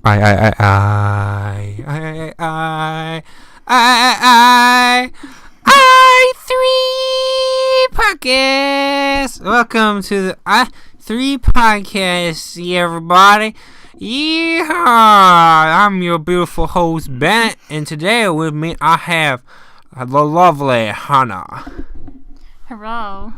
three podcast. Welcome to the three podcast, everybody. Yeehaw! I'm your beautiful host Benett, and today with me I have the lovely Hannah. Hello.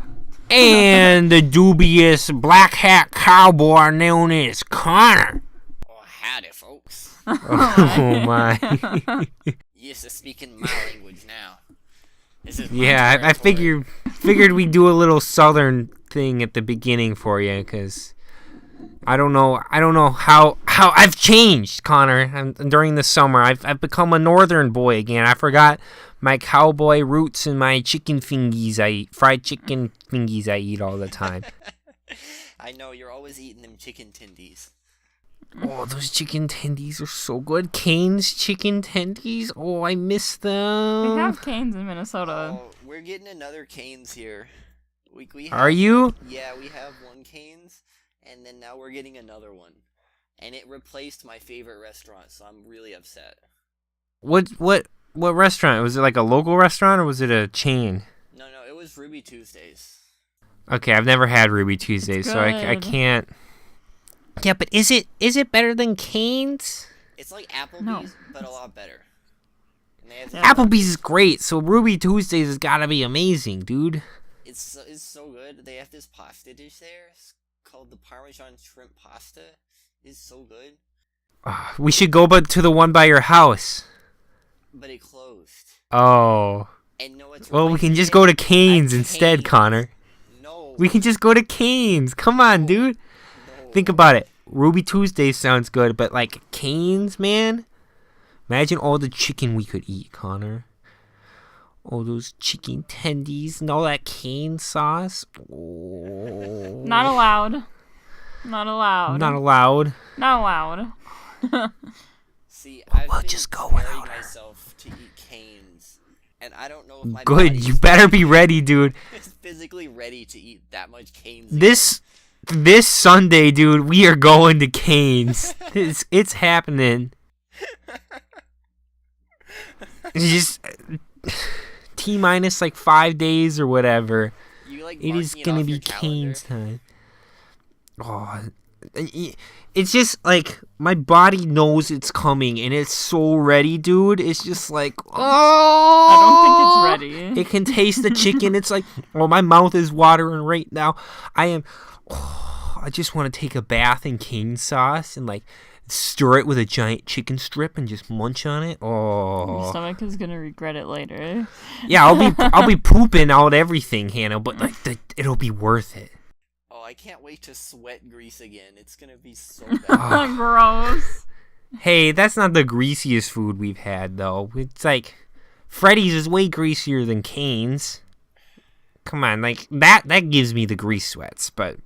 And the dubious black hat cowboy known as Connor. Oh, howdy, folks. Oh my. Used to speaking my language now. This is I figured we'd do a little southern thing at the beginning for you, because I don't know how I've changed, Connor. During the summer, I've become a northern boy again. I forgot my cowboy roots and my chicken fingies I eat, fried chicken fingies I eat all the time. I know, you're always eating them chicken tendies. Oh, those chicken tendies are so good. Cane's chicken tendies. Oh, I miss them. They have Cane's in Minnesota. Oh, we're getting another Cane's here. We have, Are you? Yeah, we have one Cane's, and then now we're getting another one. And it replaced my favorite restaurant, so I'm really upset. What restaurant? Was it like a local restaurant or was it a chain? No, it was Ruby Tuesdays. Okay, I've never had Ruby Tuesdays, so I can't. Yeah, but is it better than Cane's? It's like Applebee's, but a lot better. Applebee's is great, so Ruby Tuesdays has got to be amazing, dude. It's so good. They have this pasta dish there. It's called the Parmesan shrimp pasta. It's so good. We should go to the one by your house. But it closed. Oh. And no, it's well, we can just go to Cane's instead, Connor. No. We can just go to Cane's. Come on, dude. No. Think about it. Ruby Tuesday sounds good, but like Cane's, man. Imagine all the chicken we could eat, Connor. All those chicken tendies and all that cane sauce. Oh. Not allowed. Not allowed. Not allowed. Not allowed. See, we'll just go without her. Myself to eat Cane's, and I don't know if my Good, you better be ready, dude. Is physically ready to eat that much Cane's. This Sunday, dude, we are going to Cane's. It's happening. It's just T-minus like 5 days or whatever. It is gonna be Cane's time. Oh, it's just like my body knows it's coming and it's so ready, dude. It's just like, oh, I don't think it's ready. It can taste the chicken. It's like, oh, my mouth is watering right now. I just want to take a bath in cane sauce and like stir it with a giant chicken strip and just munch on it. Oh, your stomach is gonna regret it later. Yeah, I'll be pooping out everything, Hannah, but like it'll be worth it. Oh, I can't wait to sweat grease again. It's gonna be so bad. Gross. Hey, that's not the greasiest food we've had though. It's like Freddy's is way greasier than Cane's. Come on, like that gives me the grease sweats, but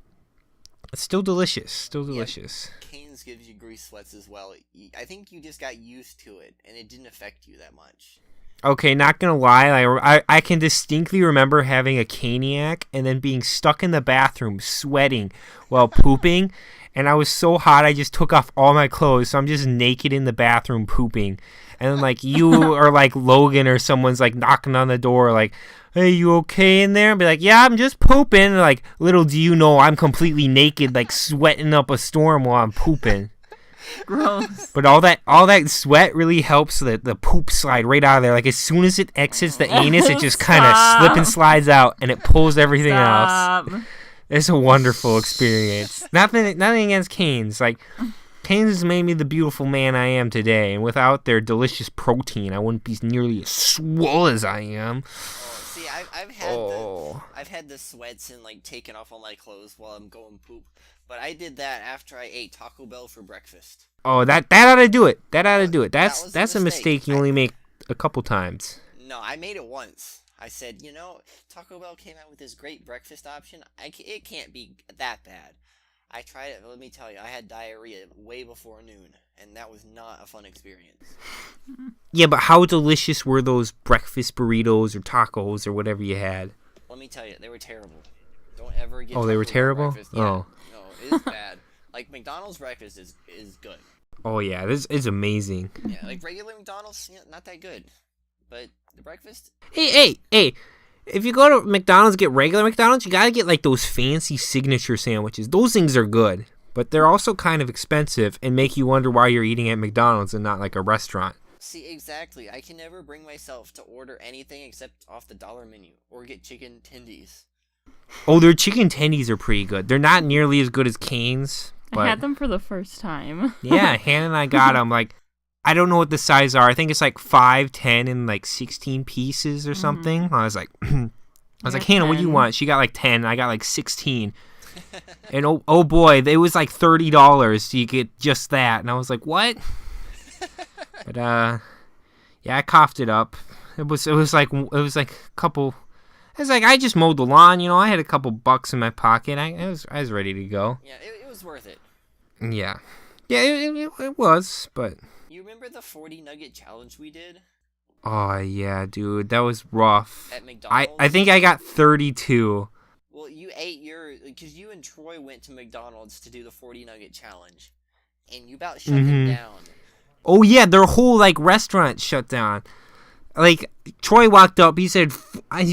it's still delicious. Still delicious. Yeah, Cane's gives you grease sweats as well. I think you just got used to it, and it didn't affect you that much. Okay, not gonna lie, I can distinctly remember having a caniac and then being stuck in the bathroom sweating while pooping, and I was so hot I just took off all my clothes, so I'm just naked in the bathroom pooping, and then like you or like Logan or someone's like knocking on the door like, hey, you okay in there? And be like, yeah, I'm just pooping. And like, little do you know, I'm completely naked, like sweating up a storm while I'm pooping. Gross. But all that sweat really helps the poop slide right out of there. Like as soon as it exits the anus, it just kind of slip and slides out, and it pulls everything else. It's a wonderful experience. Nothing against Cane's. Like Cane's has made me the beautiful man I am today, and without their delicious protein, I wouldn't be nearly as swole as I am. See, I've had the sweats and like taking off all my clothes while I'm going poop, but I did that after I ate Taco Bell for breakfast. Oh, that ought to do it. That ought to do it. That's a a mistake you only make a couple times. No, I made it once. I said, Taco Bell came out with this great breakfast option. It can't be that bad. I tried it. Let me tell you, I had diarrhea way before noon, and that was not a fun experience. Yeah, but how delicious were those breakfast burritos or tacos or whatever you had? Let me tell you, they were terrible. Don't ever get. Oh, they were terrible? Yeah. Oh. No, it is bad. Like McDonald's breakfast is good. Oh yeah, this is amazing. Yeah, like regular McDonald's, not that good. But the breakfast? Hey. If you go to McDonald's, get regular McDonald's, you gotta get like those fancy signature sandwiches. Those things are good, but they're also kind of expensive and make you wonder why you're eating at McDonald's and not like a restaurant. See, exactly. I can never bring myself to order anything except off the dollar menu or get chicken tendies. Oh, their chicken tendies are pretty good. They're not nearly as good as Cane's. But I had them for the first time. yeah, Hannah and I got them. Like, I don't know what the size are. I think it's like 5, 10, and like 16 pieces or something. I was like, Hannah, what do you want? She got like 10. And I got like 16. And oh boy, it was like $30 so you get just that. And I was like, what? But yeah, I coughed it up. It was like a couple. It's like I just mowed the lawn, I had a couple bucks in my pocket. I was ready to go. Yeah, it was worth it. Yeah, it was. But you remember the 40 nugget challenge we did? Oh yeah, dude, that was rough. At McDonald's. I think I got 32. Well, you ate because you and Troy went to McDonald's to do the 40 nugget challenge, and you about shut them down. Oh yeah, their whole like restaurant shut down. Like Troy walked up, they're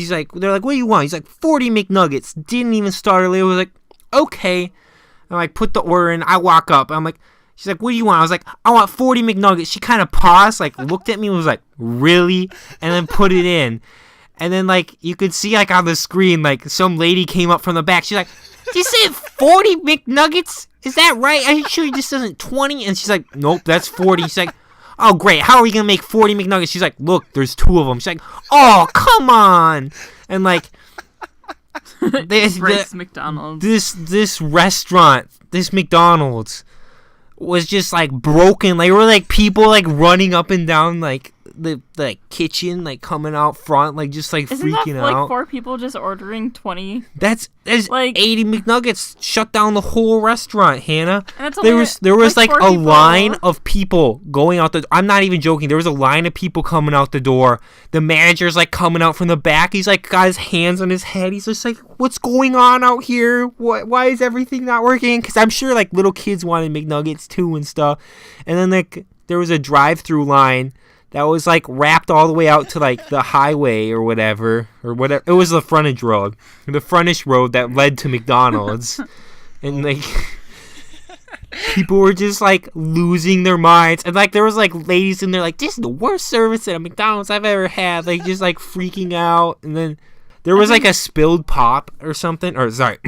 like, what do you want? He's like 40 McNuggets. Didn't even start early. I was like, okay. I like put the order in. I walk up. I'm like, she's like, what do you want? I was like, I want 40 McNuggets. She kind of paused, like looked at me, and was like, really? And then put it in. And then like you could see like on the screen, like some lady came up from the back. She's like, you said 40 McNuggets? Is that right? Are you sure this isn't 20? And she's like, nope, that's 40. She's like, oh, great. How are we going to make 40 McNuggets? She's like, look, there's 2 of them. She's like, oh, come on. And like, McDonald's. This restaurant, this McDonald's was just like broken. Like, there were like people like running up and down like the kitchen, like coming out front, like just like Isn't freaking that, out. Like 4 people just ordering 20. There's like 80 McNuggets. Shut down the whole restaurant, Hannah. And There was like a people. line of people going out I'm not even joking. There was a line of people coming out the door. The manager's like coming out from the back. He's like got his hands on his head. He's just like, what's going on out here? Why is everything not working? Because I'm sure like little kids wanted McNuggets too and stuff. And then like there was a drive-through line that was like wrapped all the way out to like the highway or whatever. It was the frontage road that led to McDonald's. And like people were just like losing their minds. And like there was like ladies in there like, this is the worst service at a McDonald's I've ever had. Like just like freaking out. And then there was like a spilled pop or something, or sorry,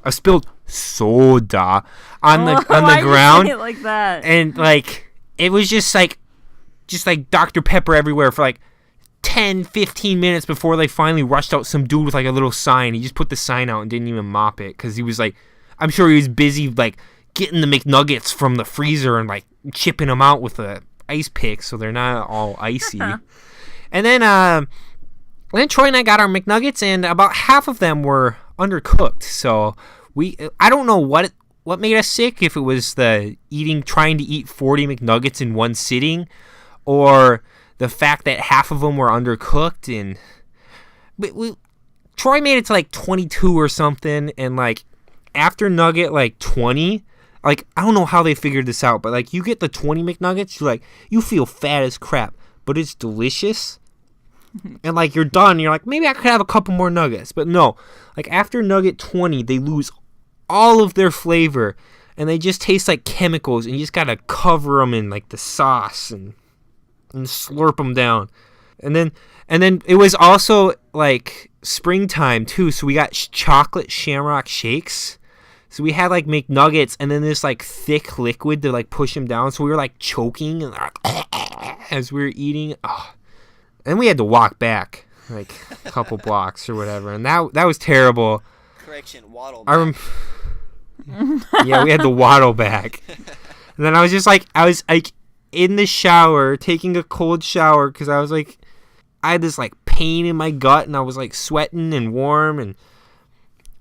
a spilled soda on the ground. It like that? And like it was just like Dr. Pepper everywhere for like 10-15 minutes before they finally rushed out some dude with like a little sign. He just put the sign out and didn't even mop it because he was like, I'm sure he was busy like getting the McNuggets from the freezer and like chipping them out with a ice pick so they're not all icy. And then Troy and I got our McNuggets and about half of them were undercooked. So I don't know what made us sick, if it was trying to eat 40 McNuggets in one sitting, or the fact that half of them were undercooked. And Troy made it to like 22 or something, and like after nugget like 20, like I don't know how they figured this out, but like you get the 20 McNuggets, you feel fat as crap, but it's delicious. And like you're done, you're like, maybe I could have a couple more nuggets. But no, like after nugget 20, they lose all of their flavor and they just taste like chemicals, and you just gotta cover them in like the sauce and slurp them down. And then it was also like springtime too, so we got chocolate shamrock shakes. So we had like McNuggets and then this like thick liquid to like push them down, so we were like choking and as we were eating. And we had to walk back like a couple blocks or whatever, and that was terrible. Correction, waddle back. Yeah, we had to waddle back. And then I was like in the shower, taking a cold shower, because I had this like pain in my gut, and I was like sweating and warm, and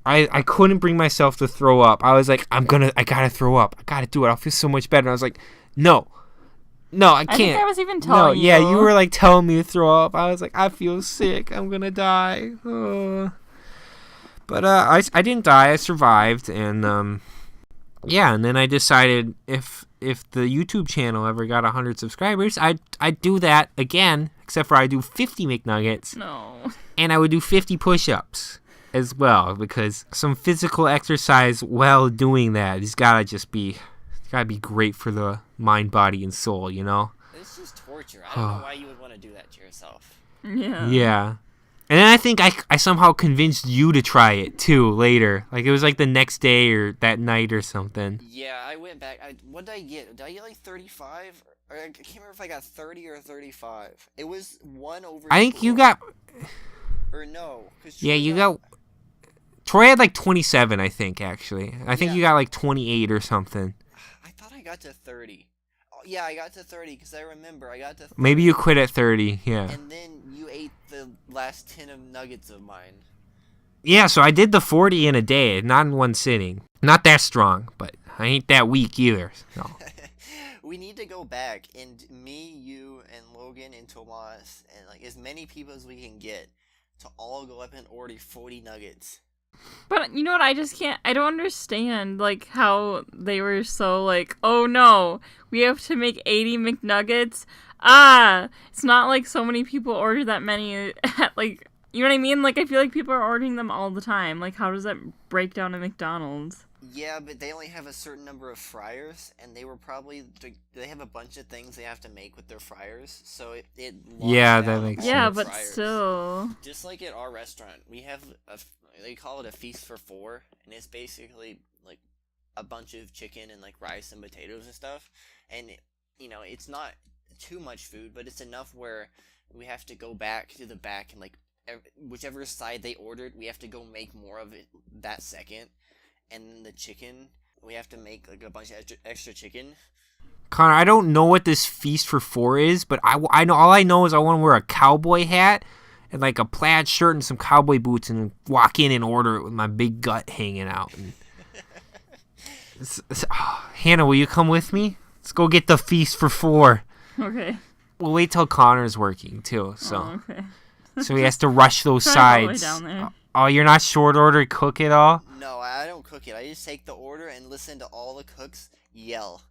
I couldn't bring myself to throw up. I was like, I gotta throw up. I gotta do it. I'll feel so much better. And I was like, no, I can't. I think I was even telling you. Yeah, you were like telling me to throw up. I was like, I feel sick. I'm gonna die. But I didn't die. I survived, and yeah. And then I decided if if the YouTube channel ever got 100 subscribers, I'd do that again, except for I do 50 McNuggets. No. And I would do 50 push-ups as well, because some physical exercise while doing that has gotta be great for the mind, body, and soul, you know? It's just torture. I don't know why you would want to do that to yourself. Yeah. Yeah. And then I think I somehow convinced you to try it, too, later. Like, it was like the next day or that night or something. Yeah, I went back. What did I get? Did I get like 35? Or I can't remember if I got 30 or 35. It was 1 over I think 4. you got... Or no. Yeah, you got... Troy had like 27, I think, actually. I think you got like 28 or something. I thought I got to 30. Oh, yeah, I got to 30 because I remember I got to 30. Maybe you quit at 30, yeah. And then you ate the last 10 of nuggets of mine. Yeah, so I did the 40 in a day, not in one sitting. Not that strong, but I ain't that weak either. No. We need to go back, and me, you, and Logan, and Tomas, and like as many people as we can get to all go up and order 40 nuggets. But you know what? I don't understand, like, how they were so, like, oh no, we have to make 80 McNuggets. It's not like so many people order that many at, like, you know what I mean? Like, I feel like people are ordering them all the time. Like, how does that break down at McDonald's? Yeah, but they only have a certain number of fryers, and they have a bunch of things they have to make with their fryers, so it Yeah, logs that down makes all Yeah, the but fryers. still. Just like at our restaurant, we have they call it a feast for 4, and it's basically like a bunch of chicken and like rice and potatoes and stuff, and it's not too much food, but it's enough where we have to go back to the back and like whichever side they ordered, we have to go make more of it that second. And then the chicken, we have to make like a bunch of extra chicken. Connor, I don't know what this feast for 4 is, but I know all I know is I want to wear a cowboy hat and like a plaid shirt and some cowboy boots and walk in and order it with my big gut hanging out. And Hannah, will you come with me? Let's go get the feast for 4. Okay. We'll wait till Connor's working too, so Oh, okay. so he has to rush those Try all the way sides. down there. Oh, you're not short order cook at all? No, I don't cook it. I just take the order and listen to all the cooks yell.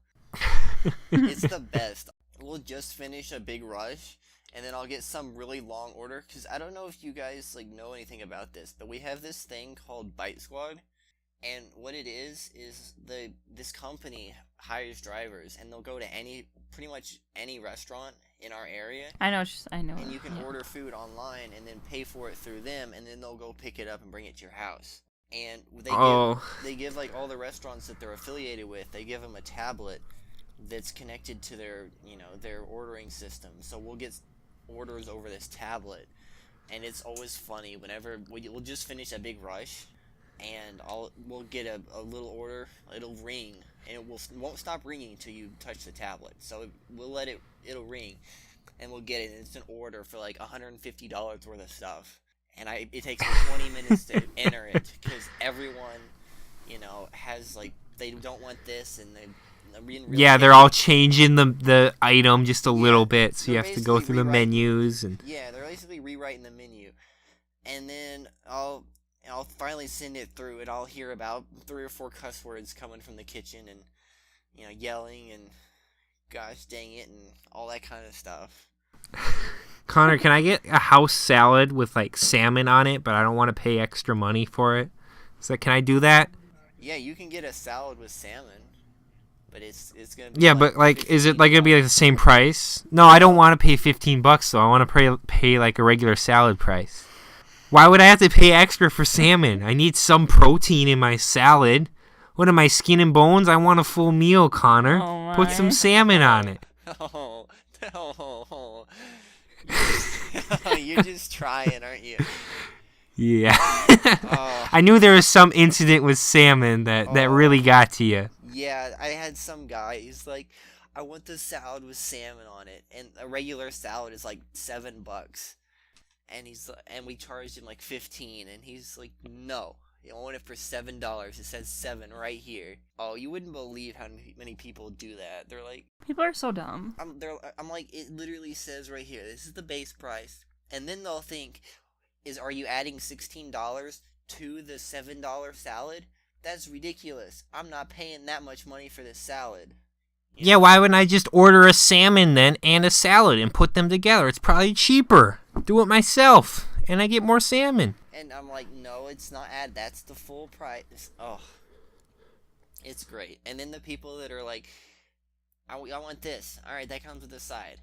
It's the best. We'll just finish a big rush, and then I'll get some really long order, because I don't know if you guys like know anything about this, but we have this thing called Bite Squad, and what it is this company hires drivers, and they'll go to pretty much any restaurant in our area. I know. And you can order food online and then pay for it through them, and then they'll go pick it up and bring it to your house. And they give like all the restaurants that they're affiliated with, they give them a tablet that's connected to their ordering system. So we'll get orders over this tablet, and it's always funny whenever we'll just finish a big rush, and we'll get a little order. It'll ring, and it won't stop ringing until you touch the tablet. So we'll let it'll ring, and we'll get it. And it's an order for like $150 worth of stuff, and it takes me 20 minutes to enter it, because everyone has like they don't want this, and they're all changing the item just a little bit, so you have to go through the menus and they're basically rewriting the menu, and then I'll finally send it through, and I'll hear about 3 or 4 cuss words coming from the kitchen, and yelling and gosh dang it and all that kind of stuff. Connor, can I get a house salad with like salmon on it, but I don't want to pay extra money for it? Can I do that? Yeah, you can get a salad with salmon, but it's gonna be but like, is it like gonna be like the same price? No, I don't want to pay $15 though. I want to pay like a regular salad price. Why would I have to pay extra for salmon? I need some protein in my salad. What am I, skin and bones? I want a full meal, Connor. Oh, put some salmon on it. Oh. You're just trying, aren't you? Yeah. Oh. I knew there was some incident with salmon that really got to you. Yeah, I had some guy, he's like, I want the salad with salmon on it, and a regular salad is like $7. And we charged him like 15, and he's like, no, I want it for $7. It says 7 right here. Oh, you wouldn't believe how many people do that. They're like, people are so dumb. I'm like, it literally says right here, this is the base price, and then they'll think, are you adding $16 to the $7 salad? That's ridiculous. I'm not paying that much money for this salad. Yeah, why wouldn't I just order a salmon then and a salad and put them together? It's probably cheaper. Do it myself, and I get more salmon. And I'm like, no, it's not that's the full price. Oh, it's great. And then the people that are like, I want this. All right, that comes with a side.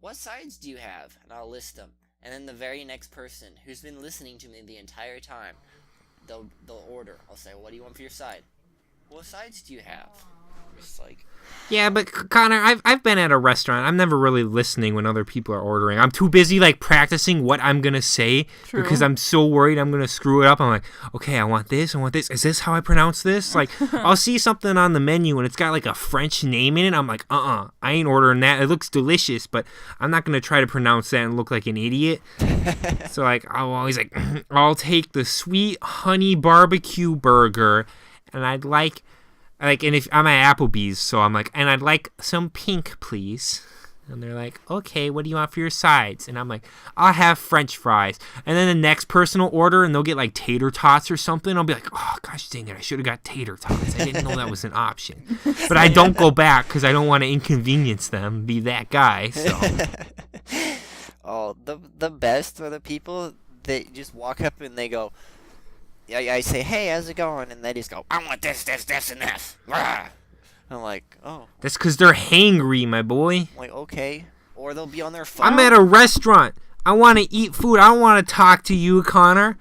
What sides do you have? And I'll list them. And then the very next person who's been listening to me the entire time, they'll order. I'll say, what do you want for your side? What sides do you have? Just like, Yeah, but Connor, I've been at a restaurant. I'm never really listening when other people are ordering. I'm too busy like practicing what I'm gonna say because I'm so worried I'm gonna screw it up. I'm like, okay, I want this. Is this how I pronounce this? Like, I'll see something on the menu and it's got like a French name in it. I'm like, I ain't ordering that. It looks delicious, but I'm not gonna try to pronounce that and look like an idiot. So like, I'll always like, I'll take the sweet honey barbecue burger, and I'd like, and if I'm at Applebee's, so I'm like, and I'd like some pink, please. And they're like, okay, what do you want for your sides? And I'm like, I'll have French fries. And then the next person will order, and they'll get like tater tots or something. I'll be like, oh, gosh dang it, I should have got tater tots. I didn't know that was an option. But I don't go back because I don't want to inconvenience them, be that guy. So. Oh, the best are the people that just walk up and they go, I say, hey, how's it going? And they just go, I want this, and this. Rah! I'm like, oh. That's because they're hangry, my boy. I'm like, okay. Or they'll be on their phone. I'm at a restaurant. I want to eat food. I don't want to talk to you, Connor.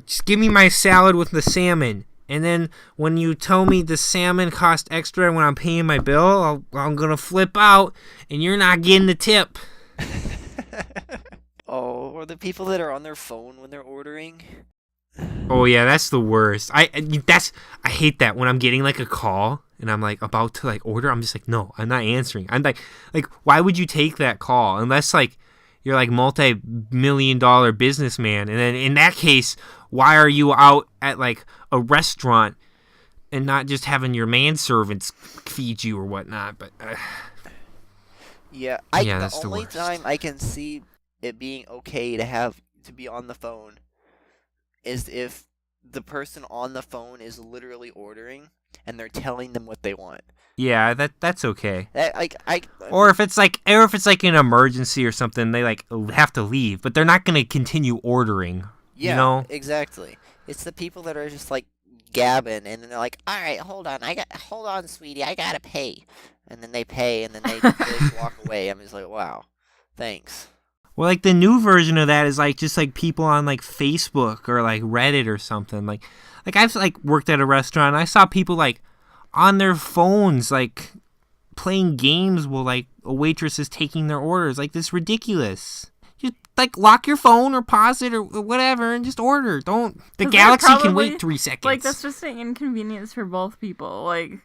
Just give me my salad with the salmon. And then when you tell me the salmon cost extra when I'm paying my bill, I'm going to flip out, and you're not getting the tip. Oh, or the people that are on their phone when they're ordering. Oh yeah, that's the worst. I hate that when I'm getting like a call and I'm like about to like order. I'm just like, no, I'm not answering. I'm like why would you take that call unless like you're like multi-million-dollar businessman? And then in that case, why are you out at like a restaurant and not just having your manservants feed you or whatnot? But yeah, that's the only worst. time I can see it being okay to be on the phone is if the person on the phone is literally ordering and they're telling them what they want. Yeah, that's okay. I Or if it's like an emergency or something, they like have to leave, but they're not gonna continue ordering. Yeah, you know? Exactly. It's the people that are just like gabbing and then they're like, all right, hold on, sweetie, I gotta pay, and then they pay and then they just walk away. I'm just like, wow, thanks. Well, like the new version of that is like just like people on like Facebook or like Reddit or something. Like I've like worked at a restaurant. And I saw people like on their phones like playing games while like a waitress is taking their orders. Like this is ridiculous. Just like lock your phone or pause it or whatever and just order. Don't the Galaxy can wait 3 seconds. Like that's just an inconvenience for both people. Like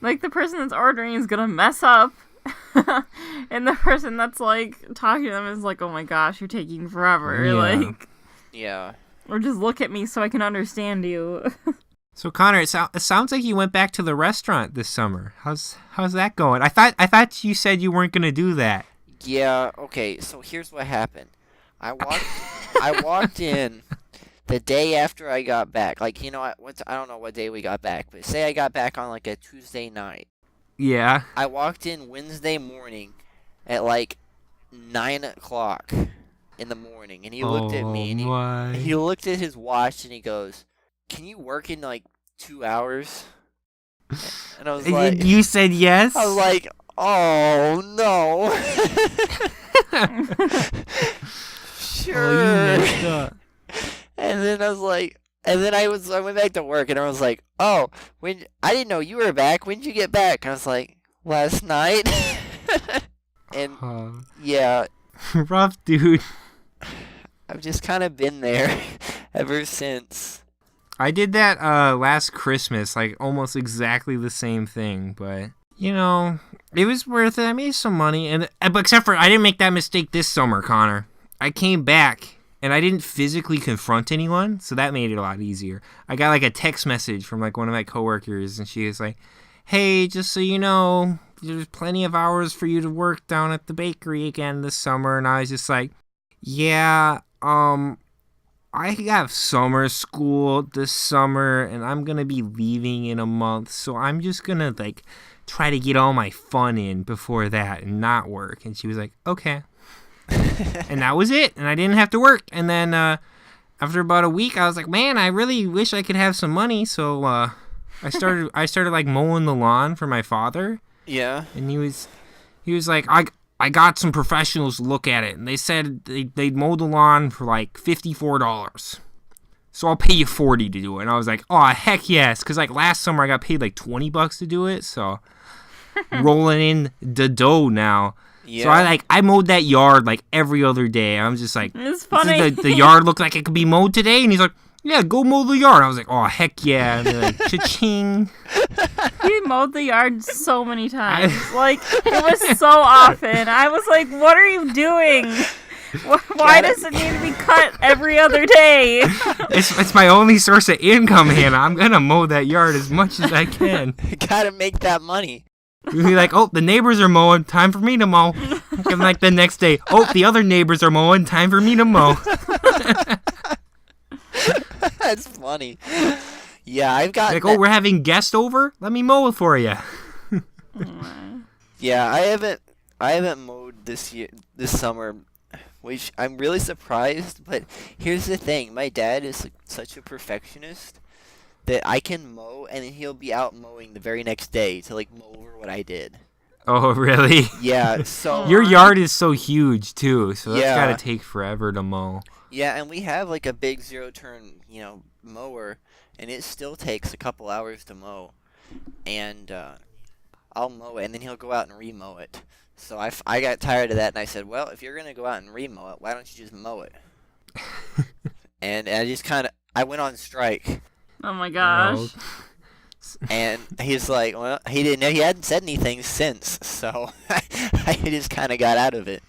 like the person that's ordering is gonna mess up. And the person that's like talking to them is like, oh my gosh, you're taking forever. Yeah. Like, yeah, or just look at me so I can understand you. So Connor, it sounds like you went back to the restaurant this summer. How's that going? I thought you said you weren't gonna do that. Yeah, okay, so here's what happened. I walked in the day after I got back. Like, you know, I don't know what day we got back, but say I got back on like a Tuesday night. Yeah. I walked in Wednesday morning at like 9 o'clock in the morning, and he looked at me, and he looked at his watch, and he goes, can you work in like 2 hours? And I was like... You said yes? I was like, oh, no. Sure. Oh, you messed up. And then I was like... And then I went back to work, and I was like, oh, I didn't know you were back. When did you get back? And I was like, last night. And, yeah. Rough, dude. I've just kind of been there ever since. I did that last Christmas, like almost exactly the same thing, but, you know, it was worth it. I made some money, but except for I didn't make that mistake this summer, Connor. I came back. And I didn't physically confront anyone, so that made it a lot easier. I got like a text message from like one of my coworkers, and she was like, hey, just so you know, there's plenty of hours for you to work down at the bakery again this summer. And I was just like, yeah, I have summer school this summer, and I'm going to be leaving in a month, so I'm just going to like try to get all my fun in before that and not work. And she was like, okay. And that was it. And I didn't have to work. And then after about a week, I was like, man, I really wish I could have some money. So I started like mowing the lawn for my father. Yeah. And he was like, I got some professionals to look at it, and they said they'd mow the lawn for like $54. So I'll pay you $40 to do it. And I was like, oh, heck yes. Because like last summer I got paid like $20 to do it. So rolling in the dough now. Yeah. So I mowed that yard like every other day. I'm just like, it's funny. The yard looked like it could be mowed today. And he's like, yeah, go mow the yard. I was like, oh, heck yeah. And like, cha-ching. He mowed the yard so many times. Like, it was so often. I was like, what are you doing? Why does it need to be cut every other day? It's my only source of income, Hannah. I'm going to mow that yard as much as I can. Gotta make that money. You'd be like, oh, the neighbors are mowing. Time for me to mow. And like the next day, oh, the other neighbors are mowing. Time for me to mow. That's funny. Yeah, I've got like, oh, we're having guests over. Let me mow it for you. Yeah, I haven't mowed this summer, which I'm really surprised. But here's the thing: my dad is like, such a perfectionist that I can mow, and then he'll be out mowing the very next day to like mow over what I did. Oh, really? Yeah. So your yard is so huge too, so that's yeah. gotta take forever to mow. Yeah, and we have like a big zero-turn, mower, and it still takes a couple hours to mow. And I'll mow it, and then he'll go out and remow it. So I got tired of that, and I said, well, if you're gonna go out and remow it, why don't you just mow it? And I just I went on strike. Oh my gosh. And he's like, well, he didn't know, he hadn't said anything since, so I just kind of got out of it.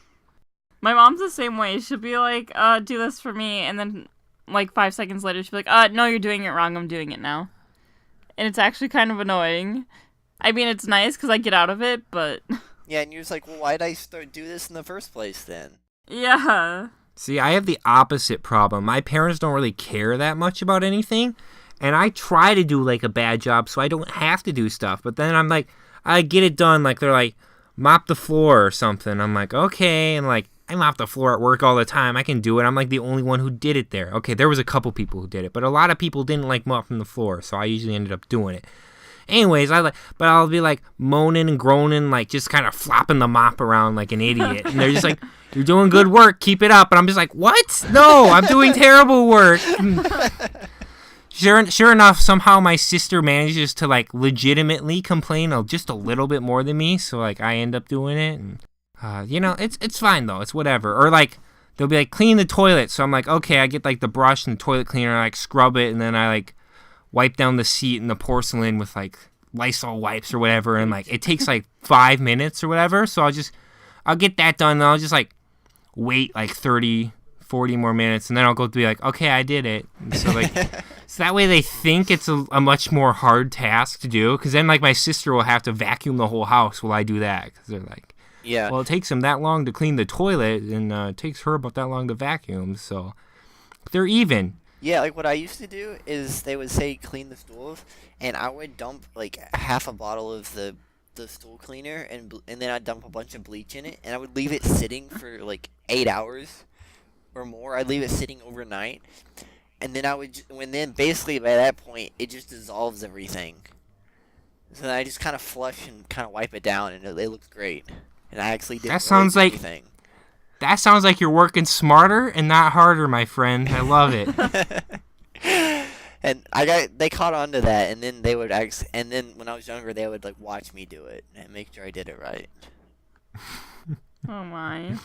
My mom's the same way. She'll be like, do this for me, and then like 5 seconds later she'll be like, no, you're doing it wrong, I'm doing it now. And it's actually kind of annoying. I mean, it's nice because I get out of it, but... Yeah, and you're just like, well, why did I do this in the first place then? Yeah. See, I have the opposite problem. My parents don't really care that much about anything, and I try to do like a bad job so I don't have to do stuff. But then I'm like, I get it done. Like, they're like, mop the floor or something. I'm like, okay, and like, I mop the floor at work all the time. I can do it. I'm like the only one who did it there. Okay, there was a couple people who did it, but a lot of people didn't like mopping the floor, so I usually ended up doing it. Anyways, but I'll be like moaning and groaning, like just kind of flopping the mop around like an idiot. And they're just like, you're doing good work, keep it up. And I'm just like, what? No, I'm doing terrible work. Sure enough, somehow my sister manages to like legitimately complain just a little bit more than me, so like I end up doing it. And it's fine though. It's whatever. Or like they'll be like, clean the toilet. So I'm like, okay, I get like the brush and the toilet cleaner, I like scrub it, and then I like wipe down the seat and the porcelain with like Lysol wipes or whatever, and like it takes like 5 minutes or whatever. So I'll get that done, and I'll just like wait like 30, 40 more minutes, and then I'll go be like, okay, I did it. And so like so that way they think it's a much more hard task to do, because then like my sister will have to vacuum the whole house while I do that, because they're like, yeah, well, it takes them that long to clean the toilet, and it takes her about that long to vacuum, so they're even. Yeah, like what I used to do is they would say clean the stools, and I would dump like half a bottle of the stool cleaner, and then I'd dump a bunch of bleach in it, and I would leave it sitting for like 8 hours or more. I'd leave it sitting overnight, and then basically by that point it just dissolves everything. So then I just kind of flush and kind of wipe it down, and it looks great. And I actually did. That sounds like anything. That sounds like you're working smarter and not harder, my friend. I love it. And they caught on to that, and then they would and then when I was younger, they would like watch me do it and make sure I did it right. Oh my.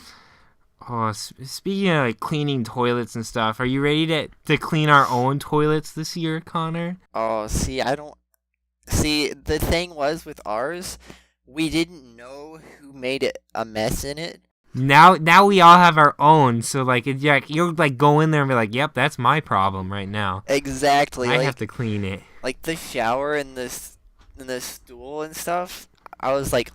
Oh, speaking of like cleaning toilets and stuff, are you ready to clean our own toilets this year, Connor? Oh, see, the thing was with ours, we didn't know who made it a mess in it. Now we all have our own, so like you'll like go in there and be like, "Yep, that's my problem right now." Exactly. I have to clean it. Like the shower and the stool and stuff. I was like,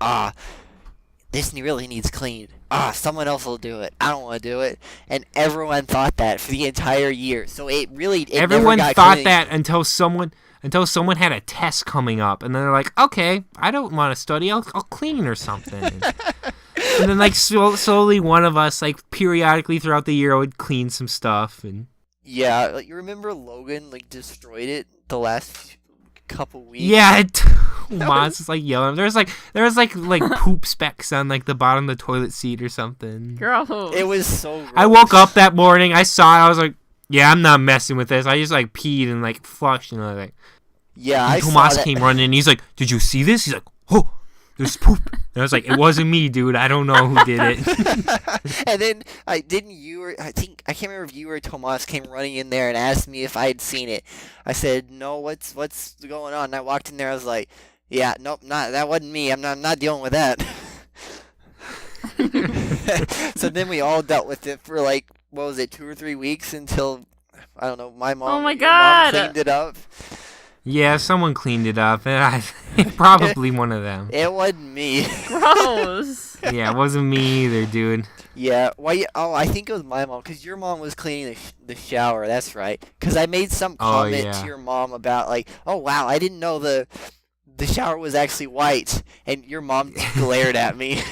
this really needs cleaned. Someone else will do it. I don't want to do it. And everyone thought that for the entire year. So everyone never got thought cleaned. that until someone had a test coming up, and then they're like, okay, I don't want to study. I'll clean or something. And then like slowly, one of us like periodically throughout the year would clean some stuff and. Yeah, like you remember Logan like destroyed it the last couple weeks. Yeah, Moz is like yelling. There was like poop specks on like the bottom of the toilet seat or something. Gross. It was so gross. I woke up that morning. I saw it. I was like, yeah, I'm not messing with this. I just like peed and like flushed and I was like. Yeah, I saw Tomas that. came running and he's like, did you see this? He's like, oh, there's poop. And I was like, it wasn't me, dude. I don't know who did it. And then I can't remember if you or Tomas came running in there and asked me if I had seen it. I said, no, what's going on? And I walked in there. I was like, yeah, nope, that wasn't me. I'm not dealing with that. So then we all dealt with it for like, what was it, 2 or 3 weeks until, I don't know, my mom. Oh my your God. mom cleaned it up. Yeah, someone cleaned it up, and probably one of them. It wasn't me. Gross. Yeah, it wasn't me either, dude. Yeah. Why? Oh, I think it was my mom, because your mom was cleaning the shower. That's right. Because I made some comment to your mom about like, oh wow, I didn't know the shower was actually white, and your mom glared at me.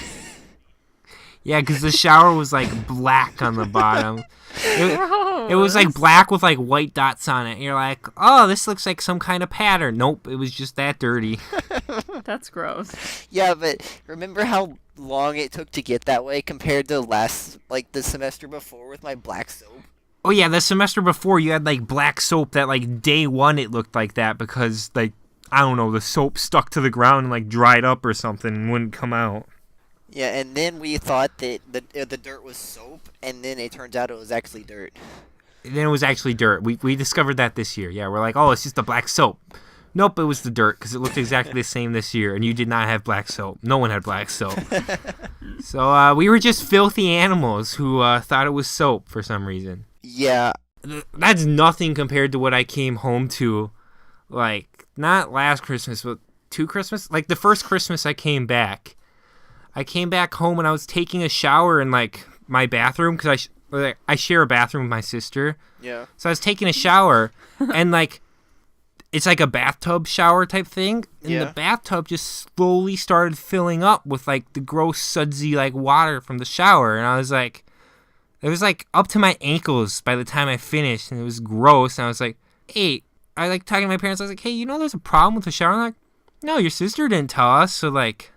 Yeah, because the shower was like black on the bottom. It was like black with like white dots on it. And you're like, oh, this looks like some kind of pattern. Nope, it was just that dirty. That's gross. Yeah, but remember how long it took to get that way compared to the semester before with my black soap? Oh yeah, the semester before you had like black soap that like day one it looked like that because like, I don't know, the soap stuck to the ground and like dried up or something and wouldn't come out. Yeah, and then we thought that the dirt was soap, and then it turns out it was actually dirt. And then it was actually dirt. We discovered that this year. Yeah, we're like, oh, it's just the black soap. Nope, it was the dirt because it looked exactly the same this year, and you did not have black soap. No one had black soap. So we were just filthy animals who thought it was soap for some reason. Yeah. That's nothing compared to what I came home to, like, not last Christmas, but 2 Christmas? Like, the first Christmas I came back home and I was taking a shower in, like, my bathroom because I share a bathroom with my sister. Yeah. So I was taking a shower and, like, it's like a bathtub shower type thing. And the bathtub just slowly started filling up with, like, the gross, sudsy, like, water from the shower. And I was like, it was, like, up to my ankles by the time I finished. And it was gross. And I was like, hey, I, like, talking to my parents. I was like, hey, you know there's a problem with the shower? And they're like, no, your sister didn't tell us. So, like,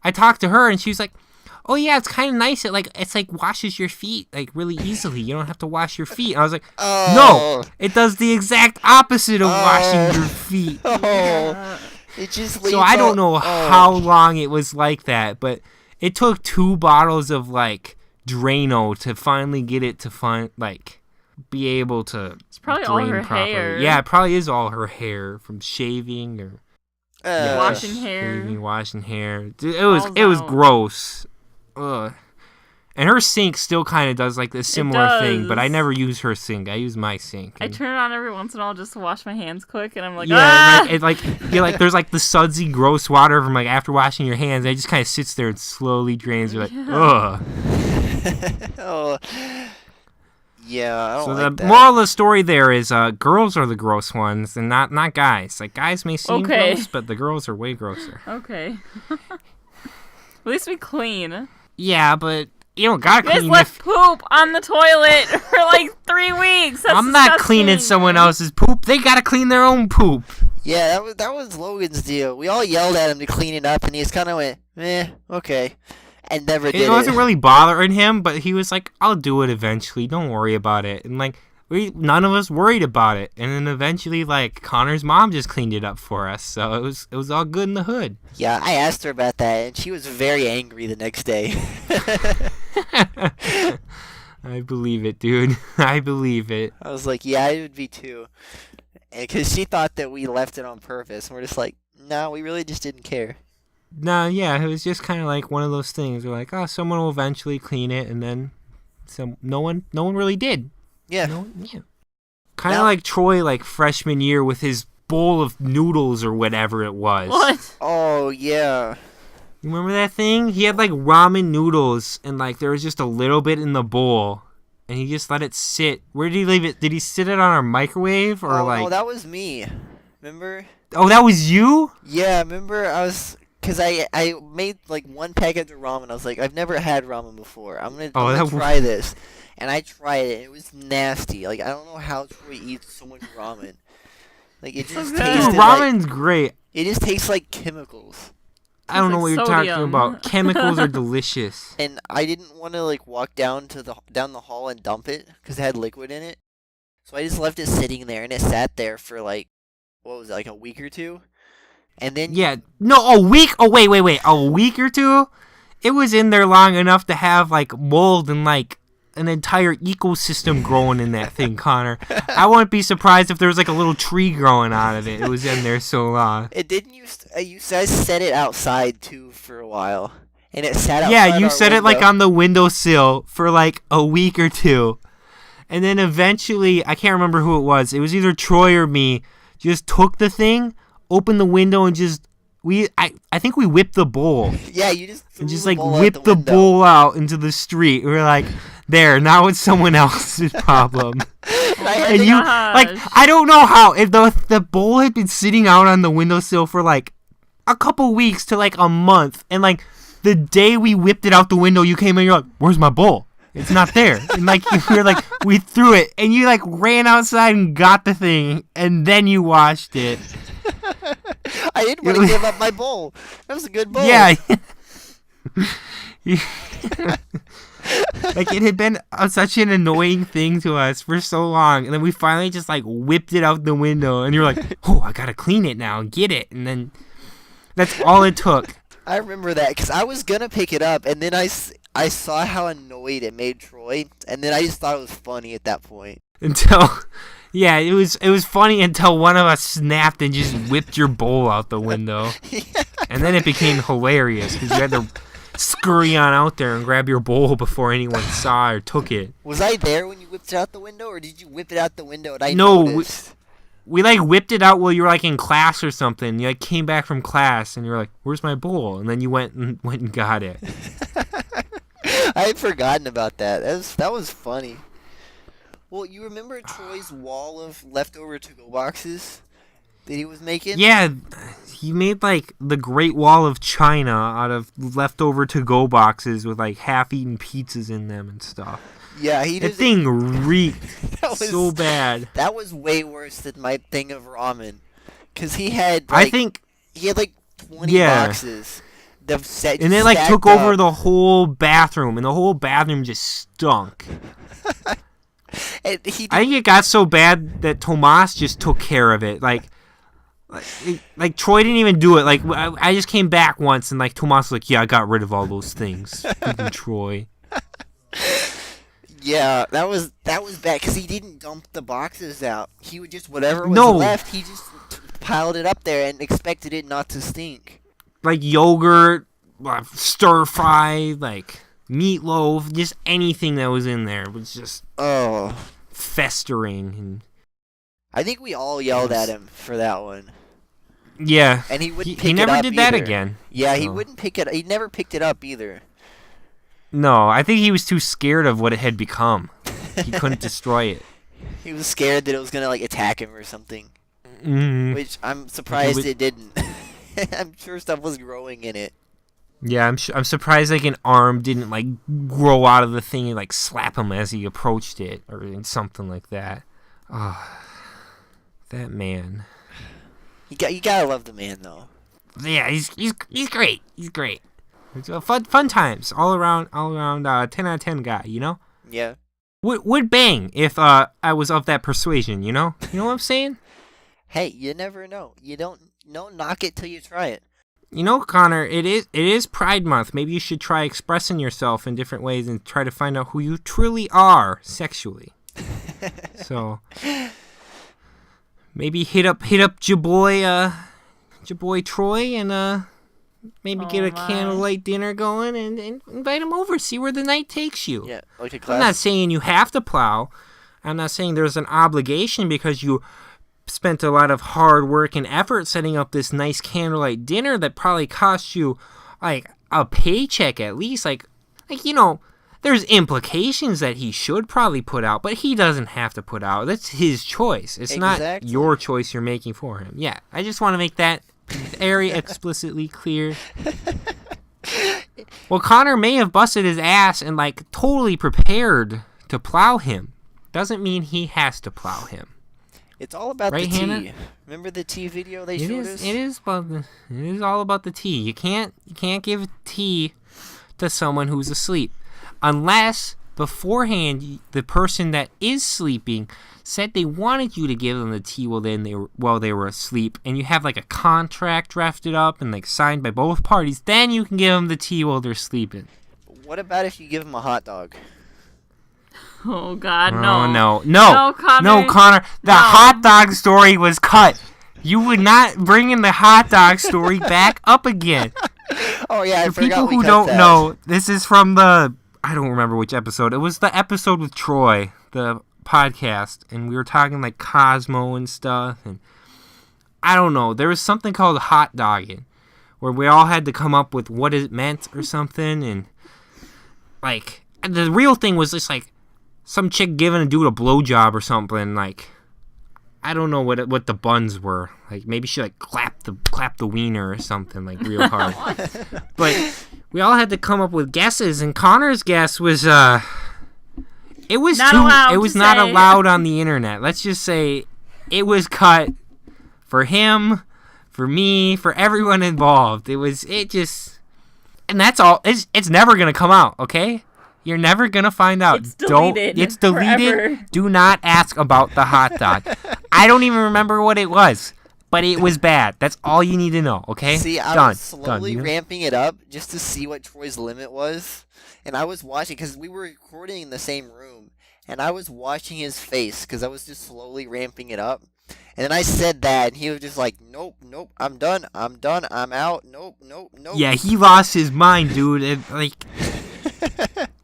I talked to her and she was like, oh yeah, it's kind of nice. It's like washes your feet like really easily. You don't have to wash your feet. And I was like, no, it does the exact opposite of washing your feet. It just so I don't know how long it was like that, but it took 2 bottles of like Drano to finally get it to be able to It's probably drain all her properly. hair. Yeah, it probably is all her hair from shaving or washing hair. Shaving, washing hair. It was gross. Ugh. And her sink still kind of does like a similar thing, but I never use her sink. I use my sink. I turn it on every once in a while just to wash my hands quick, and I'm like, it like you're like there's like the sudsy, gross water from like after washing your hands. And it just kind of sits there and slowly drains. You're like, ugh. Oh. Yeah, I don't so like the that. moral of the story there is girls are the gross ones and not guys. Like guys may seem gross, but the girls are way grosser. Okay. At least we clean. Yeah, but you don't gotta You guys clean left poop on the toilet for like 3 weeks. That's I'm not disgusting. cleaning someone else's poop. They gotta clean their own poop. Yeah, that was Logan's deal. We all yelled at him to clean it up, and he just kind of went, okay, and never did it. It wasn't really bothering him, but he was like, I'll do it eventually. Don't worry about it. And like, none of us worried about it. And then eventually, like, Connor's mom just cleaned it up for us. So it was all good in the hood. Yeah, I asked her about that, and she was very angry the next day. I believe it, dude. I believe it. I was like, yeah, I would be too. Because she thought that we left it on purpose. And we're just like, no, we really just didn't care. No, yeah, it was just kind of like one of those things. We're like, oh, someone will eventually clean it. And then no one really did. Yeah. Kind of like Troy, like, freshman year with his bowl of noodles or whatever it was. What? Oh, yeah. You remember that thing? He had like ramen noodles and like there was just a little bit in the bowl. And he just let it sit. Where did he leave it? Did he sit it on our microwave or like? Oh, that was me. Remember? Oh, that was you? Yeah, remember cause I made like one package of ramen. I was like, I've never had ramen before. I'm gonna try this, and I tried it. It was nasty. Like I don't know how Troy eats so much ramen. Like it just good. tasted Dude, ramen's great. it just tastes like chemicals. I don't know like what you're talking sodium. about. Chemicals are delicious. And I didn't want to like walk down the hall and dump it because it had liquid in it. So I just left it sitting there, and it sat there for like, what was it, like a week or two? And then Yeah. No, a week? Oh, wait. A week or two? It was in there long enough to have like mold and like an entire ecosystem growing in that thing, Connor. I wouldn't be surprised if there was like a little tree growing out of it. It was in there so long. it didn't you guys set it outside too for a while, and it sat outside. Yeah, you our set it like window. on the windowsill for like a week or two. And then eventually, I can't remember who it was. It was either Troy or me. Just took the thing, opened the window, and just I think we whipped the bowl. Yeah, you just threw And just the like bowl out whipped the the window. bowl out into the street. We were like, there, now it's someone else's problem. And I had And to- you like I don't know how if the bowl had been sitting out on the windowsill for like a couple weeks to like a month, and like the day we whipped it out the window, you came in, you're like, where's my bowl? It's not there. And like we were like, we threw it, and you like ran outside and got the thing, and then you washed it. I didn't want to give up my bowl. That was a good bowl. Yeah. Like it had been such an annoying thing to us for so long, and then we finally just like whipped it out the window, and you're like, oh, I gotta clean it now and get it, and then that's all it took. I remember that because I was gonna pick it up, and then I saw how annoyed it made Troy, and then I just thought it was funny at that point. Until yeah, it was funny until one of us snapped and just whipped your bowl out the window. And then it became hilarious because you had to scurry on out there and grab your bowl before anyone saw or took it. Was I there when you whipped it out the window, or did you whip it out the window and I No, noticed? We like whipped it out while you were like in class or something. You like came back from class and you were like, "Where's my bowl?" And then you went and got it. I had forgotten about that. That was funny. Well, you remember Troy's wall of leftover to-go boxes that he was making? Yeah, he made like the Great Wall of China out of leftover to-go boxes with like half-eaten pizzas in them and stuff. Yeah, he That did. thing reeked That was- so bad. That was way worse than my thing of ramen, cause he had. I Like, think, he had like 20 Yeah. boxes. The set and it like stacked took over up. the whole bathroom, and the whole bathroom just stunk. And he I think it got so bad that Tomas just took care of it. Like Troy didn't even do it. Like I just came back once, and like Tomas was like, "Yeah, I got rid of all those things." Freaking Troy. Yeah, that was bad because he didn't dump the boxes out. He would just whatever was No. left, he just piled it up there and expected it not to stink. Like yogurt, stir fry, like meatloaf, just anything that was in there was just Oh, festering. And I think we all yelled at him for that one, yeah, and he wouldn't pick he it never up did that either. again. Yeah, he so. wouldn't pick it. He never picked it up either. No, I think he was too scared of what it had become. He couldn't destroy it. He was scared that it was gonna like attack him or something, Mm. which I'm surprised would- it didn't. I'm sure stuff was growing in it. Yeah, I'm surprised like an arm didn't like grow out of the thing and like slap him as he approached it or something like that. Oh, that man. You gotta love the man though. Yeah, he's great. He's great. It's fun times all around. 10 out of 10 guy. You know. Yeah. Would bang if I was of that persuasion. You know. You know what I'm saying? Hey, you never know. You don't knock it till you try it. You know, Connor, it is Pride Month. Maybe you should try expressing yourself in different ways and try to find out who you truly are sexually. So maybe hit up your boy Troy and maybe get a my. candlelight dinner going and invite him over. See where the night takes you. Yeah, like a I'm class. not saying you have to plow. I'm not saying there's an obligation because you spent a lot of hard work and effort setting up this nice candlelight dinner that probably cost you like a paycheck at least. Like there's implications that he should probably put out, but he doesn't have to put out. That's his choice. It's not your choice you're making for him. Yeah, I just want to make that very explicitly clear. Well, Connor may have busted his ass and like totally prepared to plow him. Doesn't mean he has to plow him. It's all about right, the Hannah? tea. Remember the tea video they showed us? It is all about the tea. You can't give tea to someone who's asleep unless beforehand the person that is sleeping said they wanted you to give them the tea while they were asleep, and you have like a contract drafted up and like signed by both parties. Then you can give them the tea while they're sleeping. What about if you give them a hot dog? Oh God, no. No, Connor. No, Connor. The hot dog story was cut. You would not bring in the hot dog story back up again. Oh yeah, I For forgot people we who cut don't that. know, this is from I don't remember which episode. It was the episode with Troy, the podcast, and we were talking like Cosmo and stuff, and I don't know. There was something called hot dogging, where we all had to come up with what it meant or something, and like the real thing was just like some chick giving a dude a blowjob or something. Like I don't know what the buns were. Like maybe she like clapped the wiener or something like real hard. But we all had to come up with guesses, and Connor's guess was not allowed on the internet. Let's just say it was cut for him, for me, for everyone involved. And that's all. It's never gonna come out. Okay. You're never gonna find out. It's deleted. It's deleted. Forever. Do not ask about the hot dog. I don't even remember what it was, but it was bad. That's all you need to know. Okay. See, I was slowly ramping it up just to see what Troy's limit was, and I was watching because we were recording in the same room, and I was watching his face because I was just slowly ramping it up. And then I said that, and he was just like, nope, I'm done, I'm out, nope. Yeah, he lost his mind, dude.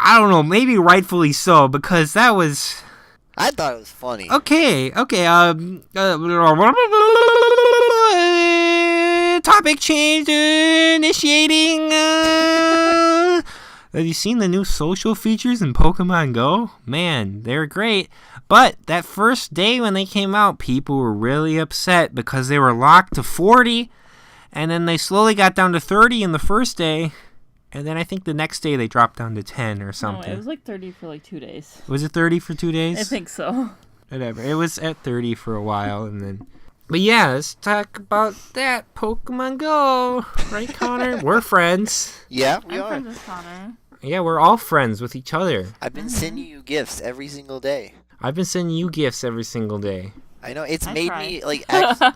I don't know, maybe rightfully so, because that was... I thought it was funny. Okay, topic change, initiating, Have you seen the new social features in Pokemon Go? Man, they're great. But that first day when they came out, people were really upset because they were locked to 40, and then they slowly got down to 30 in the first day. And then I think the next day they dropped down to 10 or something. No, it was like 30 for like 2 days. Was it 30 for 2 days? I think so. Whatever. It was at 30 for a while, and then... But yeah, let's talk about that. Pokemon Go. Right, Connor? We're friends. Yeah, we I'm are. friends with Connor. Yeah, we're all friends with each other. I've been sending you gifts every single day. I've been sending you gifts every single day. I know, it's I made tried. me, like,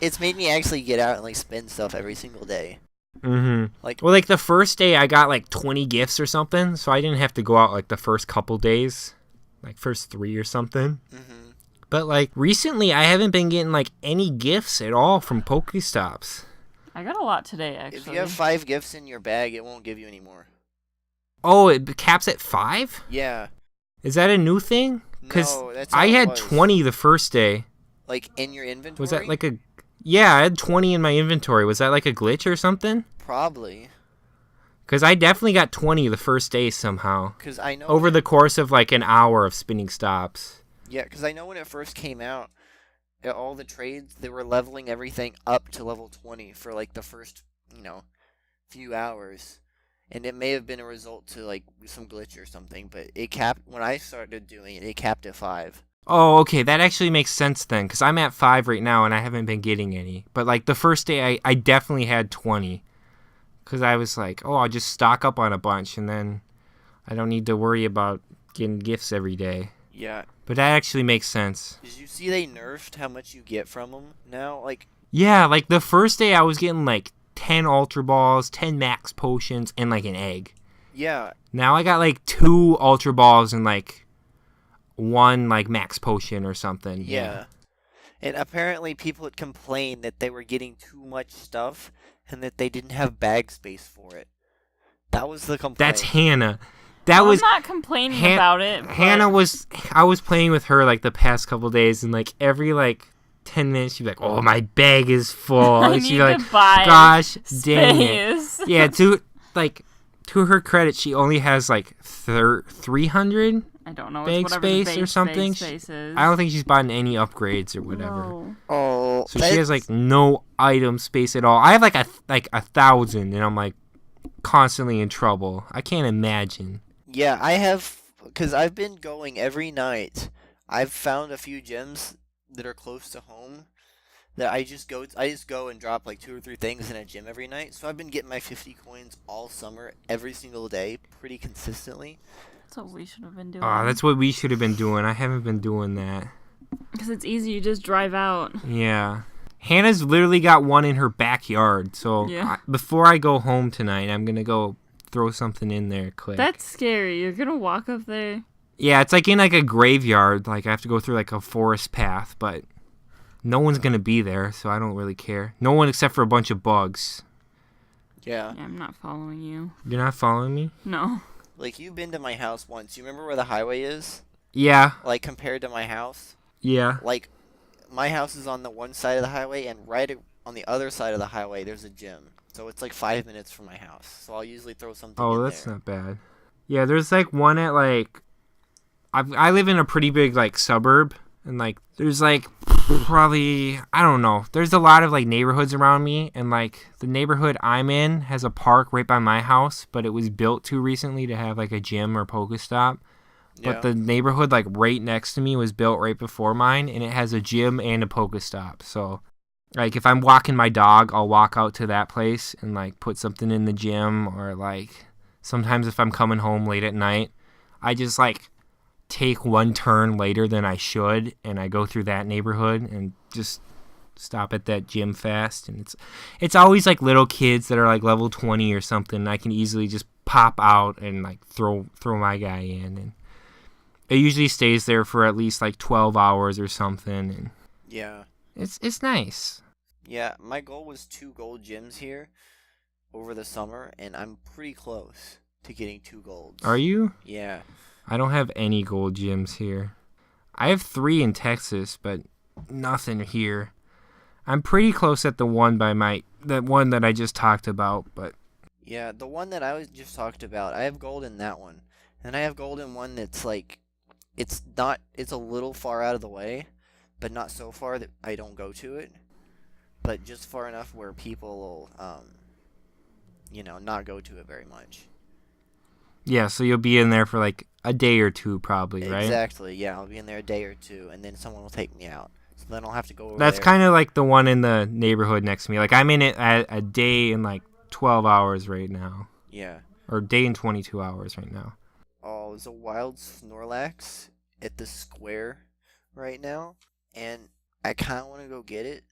it's made me actually get out and, like, spend stuff every single day. Mm-hmm. Like the first day I got like 20 gifts or something, so I didn't have to go out like the first couple days, like first 3 or something. Mm-hmm. But like recently I haven't been getting like any gifts at all from Pokestops. I got a lot today, actually. If you have 5 gifts in your bag, it won't give you any more. Oh, it caps at 5? Yeah. Is that a new thing? No, that's how I it had was. 20 the first day. Like in your inventory? Was that like a... Yeah, I had 20 in my inventory. Was that like a glitch or something? Probably. Because I definitely got 20 the first day somehow. Because I know... Over the course of like an hour of spinning stops. Yeah, because I know when it first came out, all the trades, they were leveling everything up to level 20 for like the first, few hours. And it may have been a result to like some glitch or something, but it capped... When I started doing it, it capped at 5. Oh, okay, that actually makes sense then, because I'm at 5 right now and I haven't been getting any. But like the first day, I definitely had 20. Because I was like, oh, I'll just stock up on a bunch and then I don't need to worry about getting gifts every day. Yeah. But that actually makes sense. Did you see they nerfed how much you get from them now? Like... Yeah, like the first day I was getting like 10 Ultra Balls, 10 Max Potions, and like an egg. Yeah. Now I got like 2 Ultra Balls and like 1 like Max Potion or something. Yeah. And apparently people had complained that they were getting too much stuff and that they didn't have bag space for it. That was the complaint. That's Hannah. That I'm was not complaining about it. But... Hannah was... I was playing with her like the past couple days, and like every like 10 minutes she'd be like, oh, my bag is full. I And need she'd be like, to buy gosh space. dang it. Yeah, like, to her credit, she only has like 300 I don't know. bag It's whatever the space or something. Space is. I don't think she's bought any upgrades or whatever. No. Oh, So she has like no item space at all. I have like 1,000, and I'm like constantly in trouble. I can't imagine. Yeah, I have, because I've been going every night. I've found a few gyms that are close to home that I just go and drop like 2 or 3 things in a gym every night. So I've been getting my 50 coins all summer, every single day, pretty consistently. That's what we should have been doing. That's what we should have been doing. I haven't been doing that. Because it's easy. You just drive out. Yeah. Hannah's literally got one in her backyard. So Yeah. before I go home tonight, I'm going to go throw something in there quick. That's scary. You're going to walk up there. Yeah, it's like in like a graveyard. Like I have to go through like a forest path, but no one's going to be there, so I don't really care. No one except for a bunch of bugs. Yeah. Yeah, I'm not following you. You're not following me? No. Like, you've been to my house once. You remember where the highway is? Yeah. Like, compared to my house? Yeah. Like, my house is on the one side of the highway, and right on the other side of the highway, there's a gym. So it's like 5 minutes from my house. So I'll usually throw something in Oh, there. that's not bad. Yeah, there's like one at like... I live in a pretty big like suburb, and like there's like probably, I don't know, there's a lot of like neighborhoods around me, and like the neighborhood I'm in has a park right by my house, but it was built too recently to have like a gym or Pokestop. But the neighborhood like right next to me was built right before mine, and it has a gym and a Pokestop. So like if I'm walking my dog, I'll walk out to that place and like put something in the gym, or like sometimes if I'm coming home late at night, I just like take one turn later than I should, and I go through that neighborhood and just stop at that gym fast. And it's always like little kids that are like level 20 or something, and I can easily just pop out and like throw my guy in, and it usually stays there for at least like 12 hours or something, and Yeah. it's nice. Yeah, my goal was 2 gold gyms here over the summer, and I'm pretty close to getting 2 golds. Are you? Yeah. I don't have any gold gyms here. I have 3 in Texas, but nothing here. I'm pretty close at the one that I just talked about, but Yeah, the one that I was just talked about, I have gold in that one. And I have gold in one that's like, it's a little far out of the way, but not so far that I don't go to it. But just far enough where people will, not go to it very much. yeah, so you'll be in there for like a day or 2 probably, right? Exactly, yeah, I'll be in there a day or 2, and then someone will take me out. So then I'll have to go over That's there. kind of like the one in the neighborhood next to me. Like I'm in it at a day and like 12 hours right now. Yeah. Or day and 22 hours right now. Oh, there's a wild Snorlax at the square right now, and I kind of want to go get it,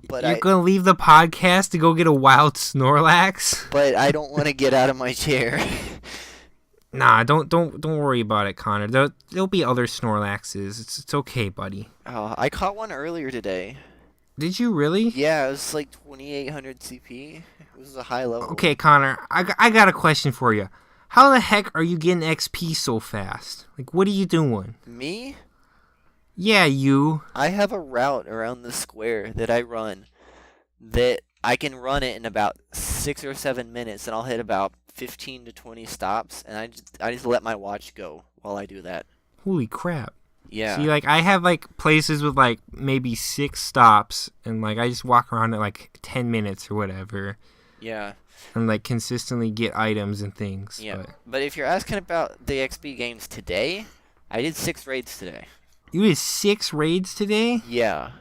but You're going to leave the podcast to go get a wild Snorlax? but I don't want to get out of my chair. Nah, don't worry about it, Connor. There'll be other Snorlaxes. It's okay, buddy. Oh, I caught one earlier today. Did you really? Yeah, it was like 2800 CP. It was a high level. Okay, Connor, I got a question for you. How the heck are you getting XP so fast? Like, what are you doing? Me? Yeah, you. I have a route around the square that I run that I can run it in about 6 or 7 minutes, and I'll hit about 15 to 20 stops, and I just let my watch go while I do that. Holy crap. Yeah. See, like, I have, like, places with, like, maybe 6 stops, and, like, I just walk around at, like, 10 minutes or whatever, Yeah. and, like, consistently get items and things. Yeah. But if you're asking about the XP games today, I did 6 raids today. You did 6 raids today? Yeah.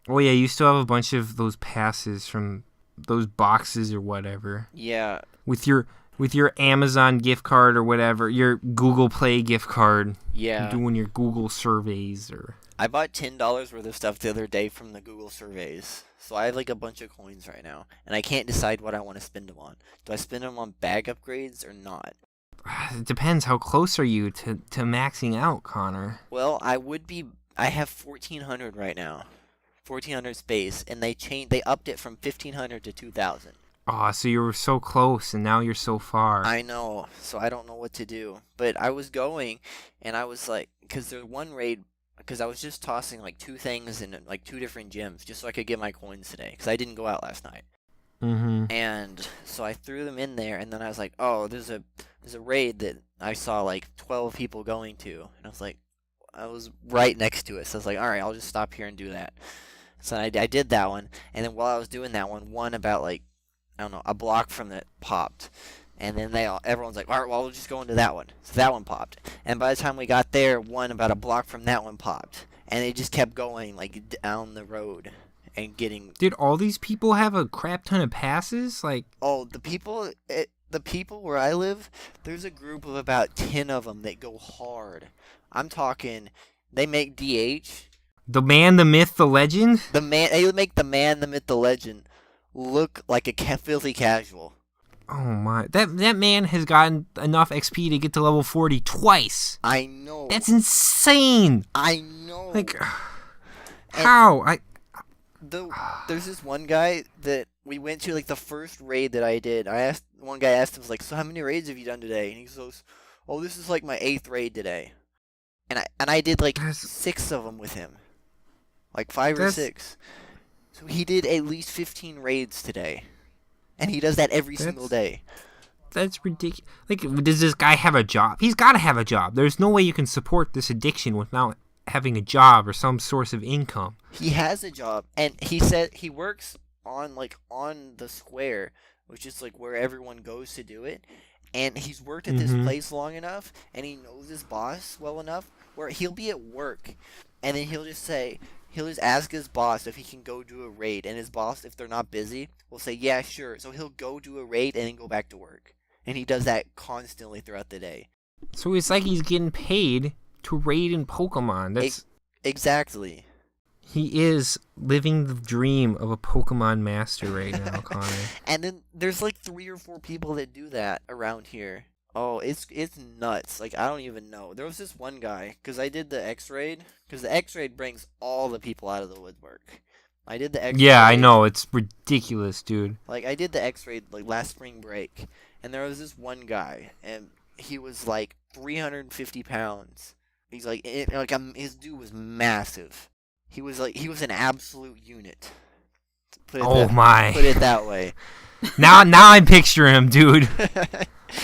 Oh, yeah, you still have a bunch of those passes from those boxes or whatever. Yeah. With your Amazon gift card or whatever, your Google Play gift card. Yeah. Doing your Google surveys or... I bought $10 worth of stuff the other day from the Google surveys. So I have like a bunch of coins right now. And I can't decide what I want to spend them on. Do I spend them on bag upgrades or not? It depends. How close are you to maxing out, Connor? Well, I have 1400 right now. 1400 space. And they upped it from 1500 to 2000. Oh, so you were so close, and now you're so far. I know, so I don't know what to do. But I was going, and I was like, because there's one raid, because I was just tossing like 2 things in like 2 different gyms, just so I could get my coins today, because I didn't go out last night. Mm-hmm. And so I threw them in there, and then I was like, oh, there's a raid that I saw like 12 people going to, and I was like, I was right next to it, so I was like, all right, I'll just stop here and do that. So I did that one, and then while I was doing that one about like, I don't know, a block from it popped, and then everyone's like, all right, well, we'll just go into that one. So that one popped, and by the time we got there, one about a block from that one popped, and it just kept going like down the road and getting. Did all these people have a crap ton of passes? Like, Oh, the people where I live, there's a group of about 10 of them that go hard. I'm talking, they make DH. the man, the myth, the legend? They make the man, the myth, the legend look like a filthy casual. Oh my. That man has gotten enough XP to get to level 40 twice. I know. That's insane. I know. Like, how? There's this one guy that we went to, like the first raid that I did. One guy asked him, was like, so how many raids have you done today? And he goes, oh, this is like my 8th raid today. And I did like 6 of them with him. Like 5 or 6. So he did at least 15 raids today. And he does that every single day. That's ridiculous. Like, does this guy have a job? He's got to have a job. There's no way you can support this addiction without having a job or some source of income. He has a job, and he said he works on the square, which is like where everyone goes to do it. And he's worked at this place long enough, and he knows his boss well enough where he'll be at work, and then he'll just ask his boss if he can go do a raid, and his boss, if they're not busy, will say, yeah, sure. So he'll go do a raid and then go back to work. And he does that constantly throughout the day. So it's like he's getting paid to raid in Pokemon. That's exactly. He is living the dream of a Pokemon master right now, Connor. And then there's like 3 or 4 people that do that around here. Oh, it's nuts. Like, I don't even know. There was this one guy, because I did the X-Raid, because the X-Raid brings all the people out of the woodwork. I did the X-Raid. Yeah, I know. It's ridiculous, dude. Like, I did the X-Raid, like, last spring break, and there was this one guy, and he was, like, 350 pounds. He's, like, his dude was massive. He was an absolute unit. Put it that way. Now I'm picturing him, dude.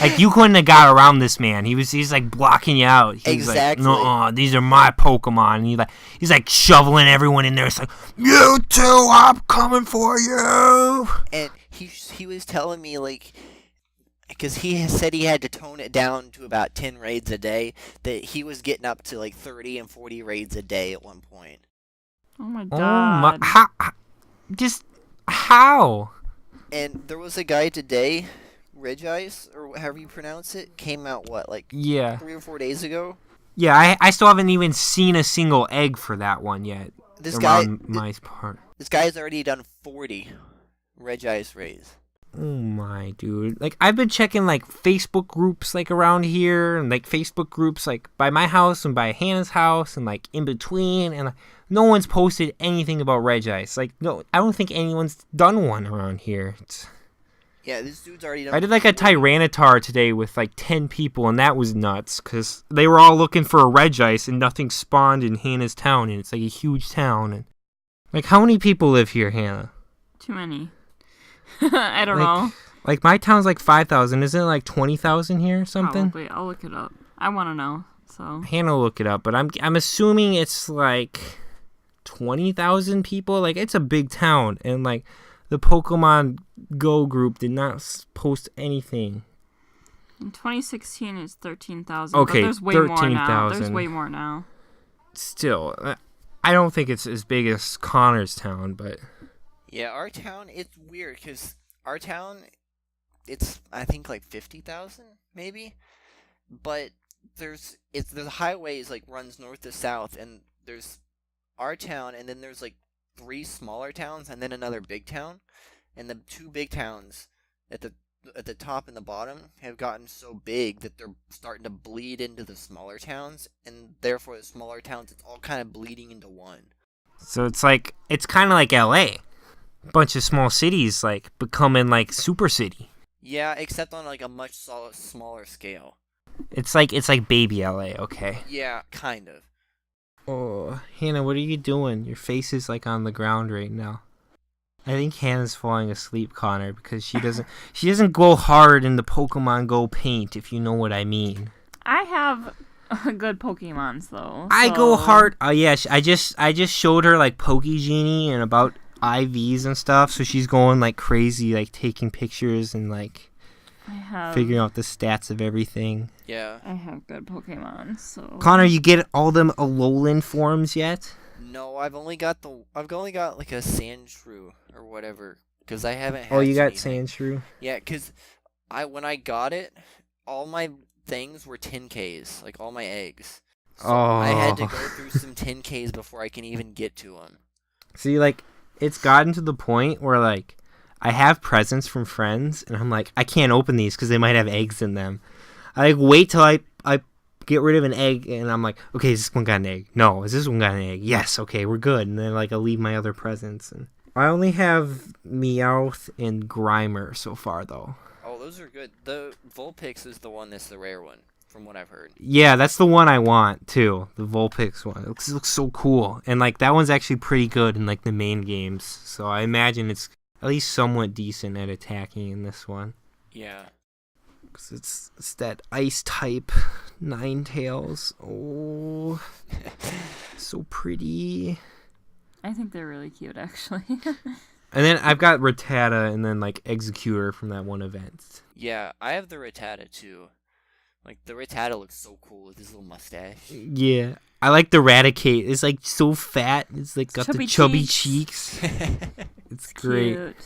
Like, you couldn't have got around this man. He's like blocking you out. He's exactly. Like, no, these are my Pokemon. And he's like shoveling everyone in there. It's like, you two, I'm coming for you. And he was telling me, like, because he said he had to tone it down to about 10 raids a day, that he was getting up to like 30 and 40 raids a day at one point. Oh my Oh god. my! How? And there was a guy today, Regice, or however you pronounce it, came out, Yeah. 3 or 4 days ago? Yeah, I still haven't even seen a single egg for that one yet. This guy's already done 40 Regice raids. Oh my, dude. Like, I've been checking, like, Facebook groups, like, around here, and, like, Facebook groups, like, by my house and by Hannah's house, and, like, in between, and no one's posted anything about Regice. Like, no, I don't think anyone's done one around here. Yeah, this dude's already done. I did, like, a Tyranitar today with, like, 10 people, and that was nuts, because they were all looking for a Regice, and nothing spawned in Hannah's town, and it's, like, a huge town. And, like, how many people live here, Hannah? Too many. I don't know. Like, my town's like 5,000. Isn't it like 20,000 here or something? Probably. I'll look it up. I want to know. So Hannah will look it up, but I'm assuming it's like 20,000 people. Like, it's a big town, and like the Pokemon Go group did not post anything. In 2016, it's 13,000. Okay, but there's way more now. 13,000. There's way more now. Still, I don't think it's as big as Connor's town, but. Yeah, our town, it's weird, because our town, it's, I think, like 50,000, maybe? But the highways, like, runs north to south, and there's our town, and then there's, like, 3 smaller towns, and then another big town. And the 2 big towns at the top and the bottom have gotten so big that they're starting to bleed into the smaller towns, and therefore the smaller towns, it's all kind of bleeding into one. So it's kind of like LA. Bunch of small cities, like, becoming, like, super city. Yeah, except on, like, a much smaller scale. It's like baby LA, okay? Yeah, kind of. Oh, Hannah, what are you doing? Your face is, like, on the ground right now. I think Hannah's falling asleep, Connor, because she doesn't go hard in the Pokemon Go paint, if you know what I mean. I have good Pokemons though. I go so- hard. Yes, I just showed her like Pokegenie and about IVs and stuff, so she's going like crazy, like taking pictures and like I have figuring out the stats of everything. Yeah. I have good Pokemon. So Connor, you get all them Alolan forms yet? No, I've only got like a Sandshrew or whatever, because I haven't had. Oh, you got anything. Sandshrew? Yeah, because when I got it, all my things were 10Ks, like all my eggs. So I had to Oh. go through some 10Ks before I can even get to them. See, like, it's gotten to the point where, like, I have presents from friends, and I'm like, I can't open these because they might have eggs in them. I, like, wait till I get rid of an egg, and I'm like, okay, is this one got an egg? No. Is this one got an egg? Yes, okay, we're good. And then, like, I'll leave my other presents. And I only have Meowth and Grimer so far, though. Oh, those are good. The Vulpix is the one that's the rare one, from what I've heard. Yeah, that's the one I want, too. The Vulpix one. It looks so cool. And, like, that one's actually pretty good in, like, the main games. So I imagine it's at least somewhat decent at attacking in this one. Yeah. Because it's that ice type Ninetales. Oh, so pretty. I think they're really cute, actually. And then I've got Rattata and then, like, Executor from that one event. Yeah, I have the Rattata too. Like, the Rattata looks so cool with his little mustache. Yeah. I like the Raticate. It's, like, so fat. It's, like, got the Chubby chubby cheeks. cheeks. It's great. Cute.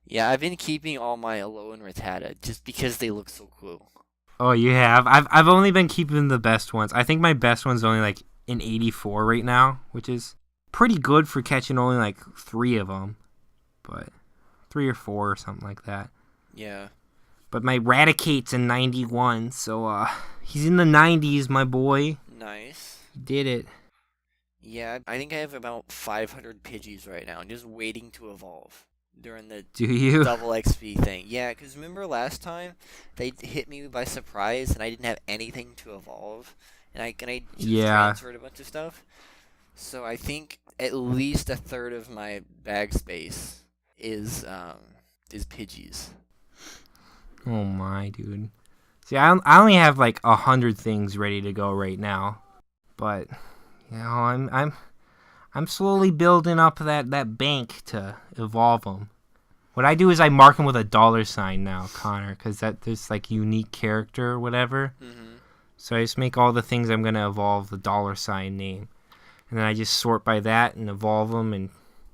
Yeah, I've been keeping all my Alolan Rattata just because they look so cool. Oh, you have? I've only been keeping the best ones. I think my best one's only, like, in 84 right now, which is pretty good for catching only, like, 3 of them. But 3 or 4 or something like that. Yeah. But my Raticate's in 91, so he's in the 90s, my boy. Nice. He did it. Yeah, I think I have about 500 Pidgeys right now, just waiting to evolve during the Do you? double XP thing. Yeah, because remember last time they hit me by surprise and I didn't have anything to evolve, and I just Yeah. transferred a bunch of stuff. So I think at least a third of my bag space is Pidgeys. Oh my, dude. See, I only have like 100 things ready to go right now, but you know, I'm slowly building up that bank to evolve them. What I do is I mark them with a $sign now, Connor, because there's like unique character or whatever. Mm-hmm. So I just make all the things I'm gonna evolve the $sign name, and then I just sort by that and evolve them and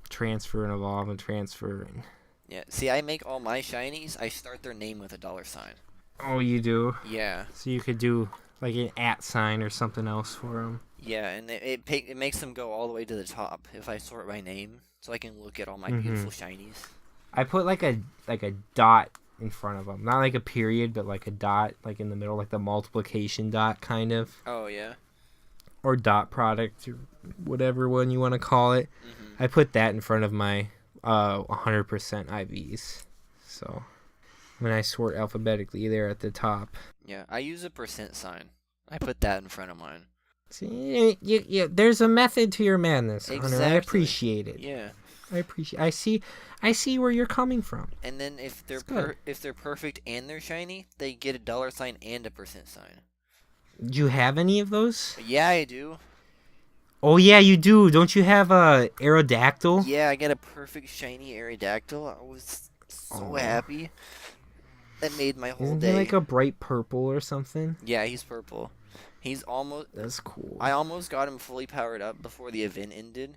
transfer and evolve and transfer. And... Yeah, see, I make all my shinies, I start their name with a $sign. Oh, you do? Yeah. So you could do like an @sign or something else for them. Yeah, and it makes them go all the way to the top if I sort by name, so I can look at all my beautiful shinies. I put like a dot in front of them, not like a period, but like a dot, like in the middle, like the multiplication dot kind of, Oh yeah. or dot product, or whatever one you want to call it. Mm-hmm. I put that in front of my 100% IVs. So when I sort alphabetically, they're at the top. Yeah, I use a %sign. I put that in front of mine. See, there's a method to your madness, Hunter. I Exactly. appreciate it. Yeah. I see where you're coming from. And then if they're It's good. if they're perfect and they're shiny, they get a $sign and a %sign. Do you have any of those? Yeah, I do. Oh yeah, you do. Don't you have a Aerodactyl? Yeah, I got a perfect shiny Aerodactyl. I was so happy. That made my whole Isn't day. he like a bright purple or something? Yeah, he's purple. He's almost. That's cool. I almost got him fully powered up before the event ended.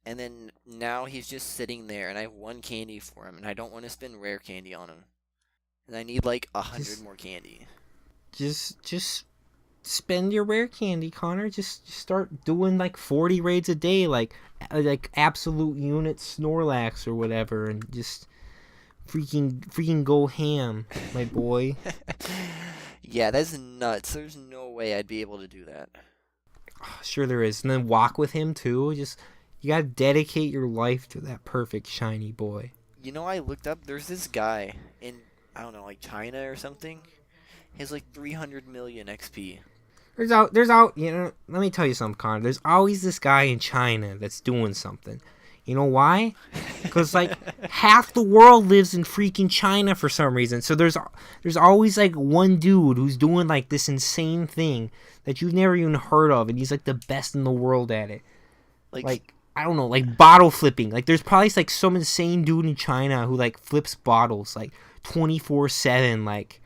And then now he's just sitting there, and I have 1 candy for him, and I don't want to spend rare candy on him. And I need like 100 more candy. Just spend your rare candy, Connor. Just start doing like 40 raids a day, like absolute unit Snorlax or whatever, and just freaking go ham, my boy. Yeah, that's nuts. There's no way I'd be able to do that. Sure there is. And then walk with him too. Just you gotta dedicate your life to that perfect shiny boy. You know, I looked up. There's this guy in, I don't know, like China or something. He has like 300 million XP. There's out, you know, let me tell you something, Connor. There's always this guy in China that's doing something. You know why? Because like half the world lives in freaking China for some reason. So there's always like one dude who's doing like this insane thing that you've never even heard of, and he's like the best in the world at it. Like I don't know, like bottle flipping. Like there's probably like some insane dude in China who like flips bottles like 24/7, like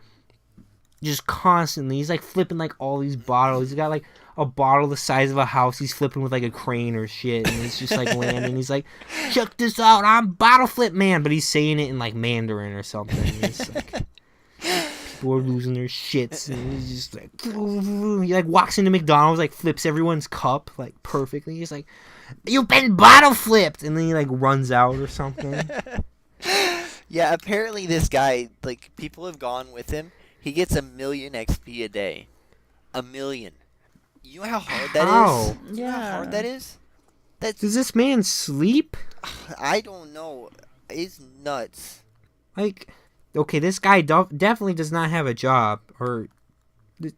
just constantly. He's like flipping like all these bottles. He's got like a bottle the size of a house he's flipping with like a crane or shit, and it's just like landing. He's like, check this out, I'm bottle flip man, but he's saying it in like Mandarin or something. It's like people are losing their shits, and he's just like he like walks into McDonald's, like flips everyone's cup like perfectly. He's like, you've been bottle flipped, and then he like runs out or something. Yeah, apparently this guy, like, people have gone with him. He gets 1 million XP a day. 1 million. You know how hard that is? You know how hard that is? Does this man sleep? I don't know. It's nuts. Like, okay, this guy definitely does not have a job. Or,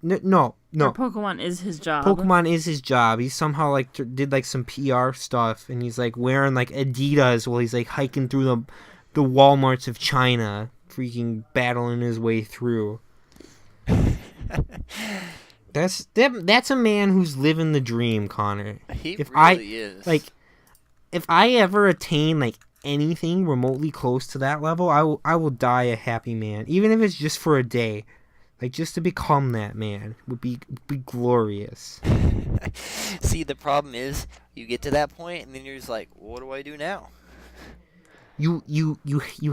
no. Or Pokemon is his job. Pokemon is his job. He somehow, like, did, like, some PR stuff. And he's, like, wearing, like, Adidas while he's, like, hiking through the Walmarts of China. Freaking battling his way through. That's a man who's living the dream, Connor. He really is. Like, if I ever attain like anything remotely close to that level, I will die a happy man, even if it's just for a day. Like, just to become that man would be glorious. See, the problem is you get to that point, and then you're just like, what do I do now? You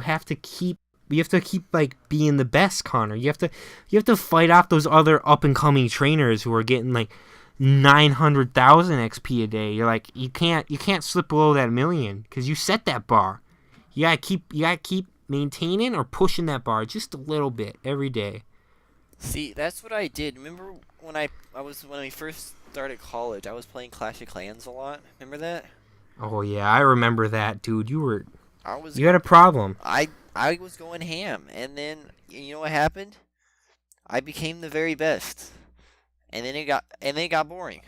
have to keep. You have to keep like being the best, Connor. You have to fight off those other up and coming trainers who are getting like 900,000 XP a day. You're like, you can't slip below that 1 million because you set that bar. You gotta keep maintaining or pushing that bar just a little bit every day. See, that's what I did. Remember when we first started college, I was playing Clash of Clans a lot. Remember that? Oh yeah, I remember that, dude. You had a problem. I was going ham, and then you know what happened? I became the very best, and then it got boring.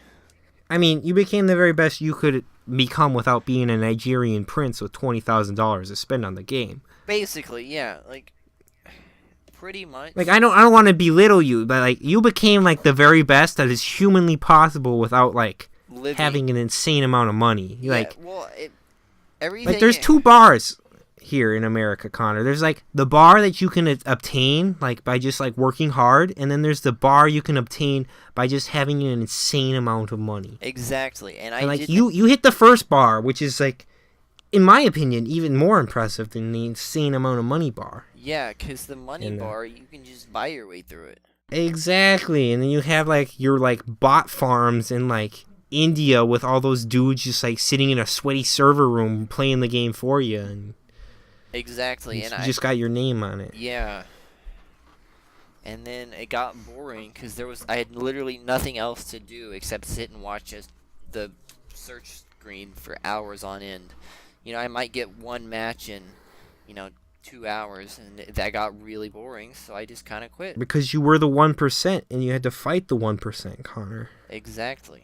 I mean, you became the very best you could become without being a Nigerian prince with $20,000 to spend on the game. Basically, yeah, like pretty much. Like I don't want to belittle you, but like you became like the very best that is humanly possible without like having an insane amount of money. Everything. Like there's 2 bars here in America, Connor. There's like the bar that you can obtain like by just like working hard, and then there's the bar you can obtain by just having an insane amount of money. Exactly. And you hit the first bar, which is like, in my opinion, even more impressive than the insane amount of money bar. Yeah, because the money bar, you can just buy your way through it. Exactly. And then you have like your like bot farms in like India with all those dudes just like sitting in a sweaty server room playing the game for you, and exactly, and you just got your name on it. Yeah. And then it got boring because I had literally nothing else to do except sit and watch the search screen for hours on end. You know, I might get one match in, 2 hours, and that got really boring, so I just kind of quit. Because you were the 1%, and you had to fight the 1%, Connor. Exactly.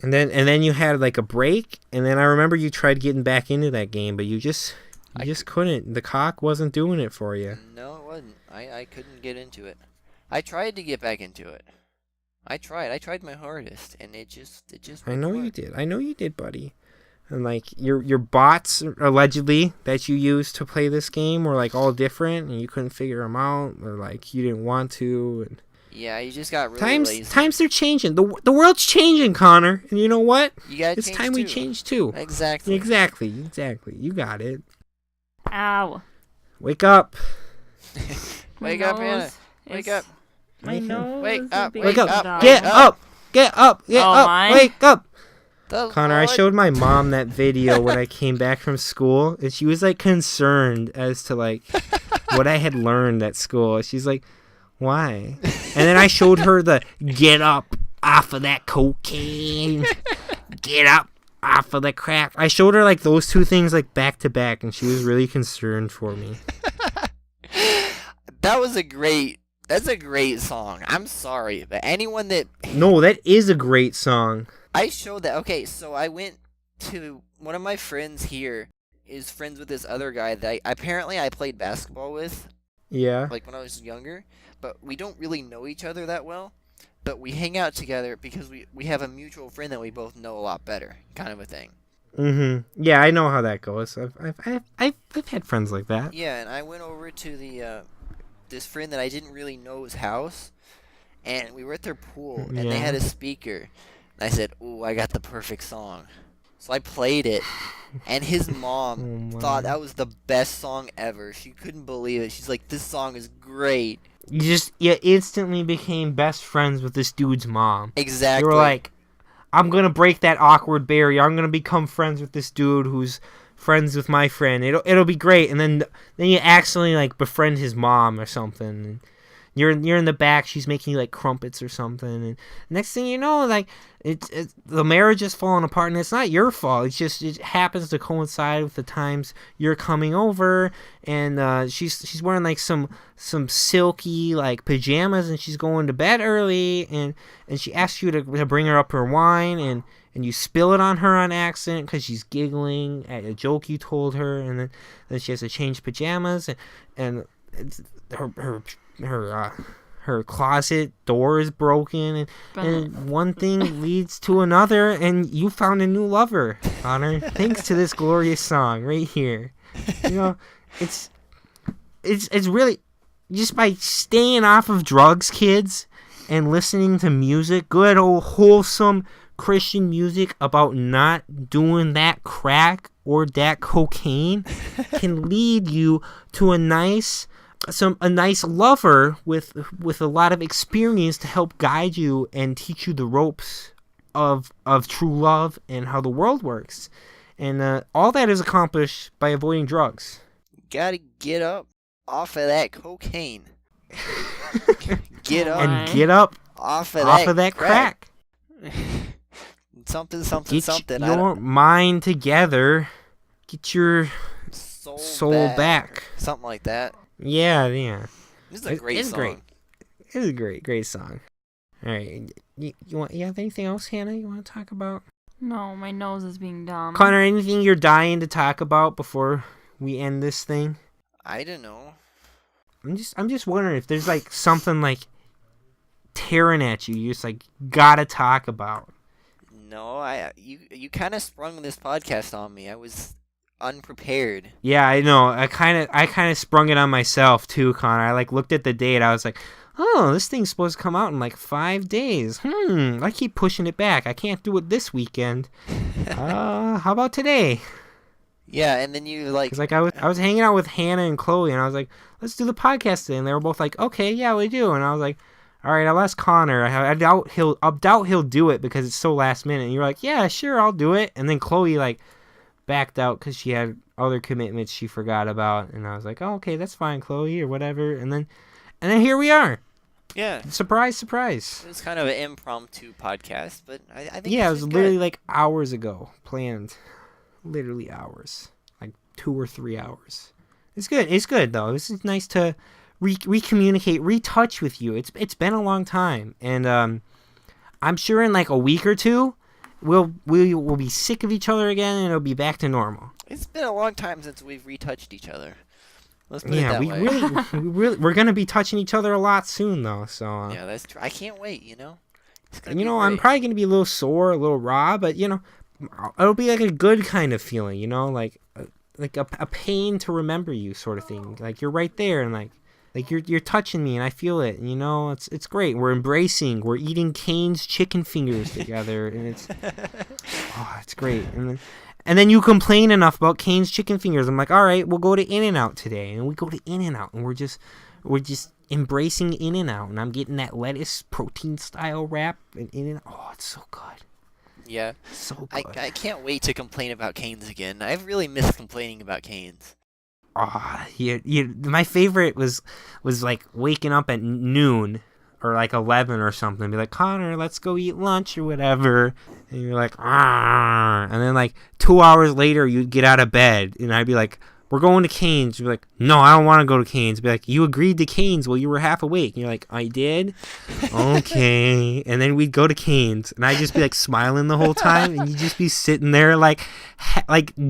And then you had like a break, and then I remember you tried getting back into that game, but you just couldn't. The cock wasn't doing it for you. No, it wasn't. I couldn't get into it. I tried to get back into it. I tried my hardest, and it just I know you did, buddy. And like your bots allegedly that you used to play this game were like all different, and you couldn't figure them out, or like you didn't want to. And yeah, you just got really lazy. Times are changing. The world's changing, Connor. And you know what? It's time we change too. Exactly. You got it. Ow. Wake up. Wake up, Hannah. Wake up. My nose. Wake up. Wake up. Get up. Get up. Wake up. Connor, I showed my mom that video when I came back from school, and she was like concerned as to like what I had learned at school. She's like, why? And then I showed her the get up off of that cocaine, get up off of the crack. I showed her like those 2 things like back to back, and she was really concerned for me. That's a great song. I'm sorry, but anyone that... No, that is a great song. I showed that. Okay, so I went to one of my friends here is friends with this other guy that I played basketball with, Yeah. like when I was younger, but we don't really know each other that well. But we hang out together because we have a mutual friend that we both know a lot better, kind of a thing. Mm-hmm. Yeah, I know how that goes. I've had friends like that. Yeah, and I went over to the this friend that I didn't really know's house, and we were at their pool, and they had a speaker. And I said, "Ooh, I got the perfect song." So I played it, and his mom thought that was the best song ever. She couldn't believe it. She's like, "This song is great." You instantly became best friends with this dude's mom. Exactly. You were like, I'm gonna break that awkward barrier. I'm gonna become friends with this dude who's friends with my friend. It'll be great. And then you accidentally like befriend his mom or something. And you're in the back. She's making like crumpets or something. And next thing you know, like it's the marriage is falling apart, and it's not your fault. It's just it happens to coincide with the times you're coming over, and she's wearing like some silky like pajamas, and she's going to bed early, and she asks you to bring her up her wine, and you spill it on her on accident because she's giggling at a joke you told her, and then she has to change pajamas, and her closet door is broken, and one thing leads to another, and you found a new lover, Connor, thanks to this glorious song right here. You know, it's really just by staying off of drugs, kids, and listening to music, good old wholesome Christian music about not doing that crack or that cocaine can lead you to a nice lover with a lot of experience to help guide you and teach you the ropes of true love and how the world works. And all that is accomplished by avoiding drugs. Gotta get up off of that cocaine. Get up. And get up off of that crack. something. Get your mind together. Get your soul back. Something like that. Yeah. This is a great song. Great. It is a great song. All right, you have anything else, Hannah? You want to talk about? No, my nose is being dumb. Connor, anything you're dying to talk about before we end this thing? I don't know. I'm just wondering if there's like something like tearing at you. You just like gotta talk about. No, you kind of sprung this podcast on me. I was unprepared. Yeah, I know. I kind of sprung it on myself too, Connor. I like looked at the date. I was like, oh, this thing's supposed to come out in like 5 days. I keep pushing it back. I can't do it this weekend. How about today? Yeah, and then you like... Cause like I was hanging out with Hannah and Chloe, and I was like, let's do the podcast today. And they were both like, okay, yeah, we do. And I was like, all right, I'll ask Connor. I doubt he'll do it because it's so last minute. And you're like, yeah, sure, I'll do it. And then Chloe like backed out because she had other commitments she forgot about. And I was like, oh, okay, that's fine, Chloe, or whatever. And then here we are. Yeah. Surprise, surprise. It was kind of an impromptu podcast, but I think it was literally like hours ago planned. Literally hours. Like 2 or 3 hours. It's good. It's good, though. This is nice to recommunicate, retouch with you. It's been a long time. And I'm sure in like a week or two, we'll be sick of each other again, and it'll be back to normal. It's been a long time since we've retouched each other. Let's put it that way. we're gonna be touching each other a lot soon, though. So yeah, that's true. I can't wait. I'm probably gonna be a little sore, a little raw, but it'll be like a good kind of feeling, like a pain to remember you sort of thing. Like you're right there, and like you're touching me, and I feel it. And, it's great. We're embracing. We're eating Cane's chicken fingers together, and it's great. And then you complain enough about Cane's chicken fingers. I'm like, all right, we'll go to In-N-Out today, and we go to In-N-Out, and we're just embracing In-N-Out, and I'm getting that lettuce protein style wrap and In-N-Out. Oh, it's so good. Yeah, so good. I can't wait to complain about Cane's again. I've really missed complaining about Cane's. My favorite was like waking up at noon or like 11 or something and be like, Connor, let's go eat lunch or whatever. And you're like, and then like 2 hours later you'd get out of bed and I'd be like, we're going to Cane's. You're like, no, I don't want to go to Cane's. Be like, you agreed to Cane's. Well, you were half awake. And you're like, I did? Okay. And then we'd go to Cane's. And I'd just be like smiling the whole time. And you'd just be sitting there like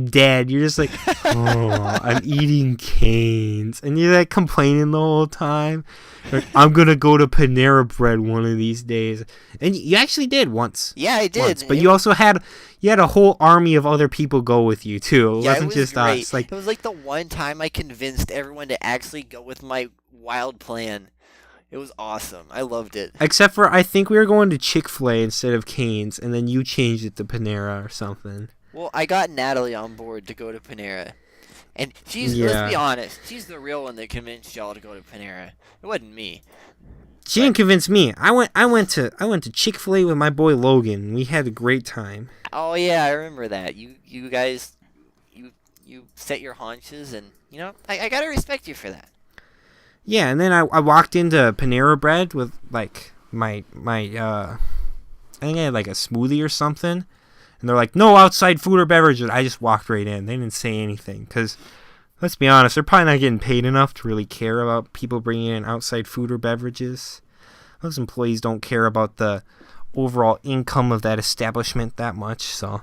dead. You're just like, oh, I'm eating Cane's. And you're like complaining the whole time. Like, I'm going to go to Panera Bread one of these days. And you actually did once. Yeah, I did. Once. But you also had a whole army of other people go with you, too. It wasn't just great. us. Like, it was like the one time I convinced everyone to actually go with my wild plan. It was awesome. I loved it. except for, I think we were going to Chick-fil-A instead of Cane's, and then you changed it to Panera or something. Well, I got Natalie on board to go to Panera. And let's be honest, she's the real one that convinced y'all to go to Panera. It wasn't me. She didn't convince me. I went to Chick-fil-A with my boy Logan. We had a great time. Oh yeah, I remember that. You guys, you set your haunches, and I gotta respect you for that. Yeah, and then I walked into Panera Bread with like my I think I had like a smoothie or something. And they're like, no outside food or beverages. I just walked right in. They didn't say anything. Because, let's be honest, they're probably not getting paid enough to really care about people bringing in outside food or beverages. Those employees don't care about the overall income of that establishment that much. So,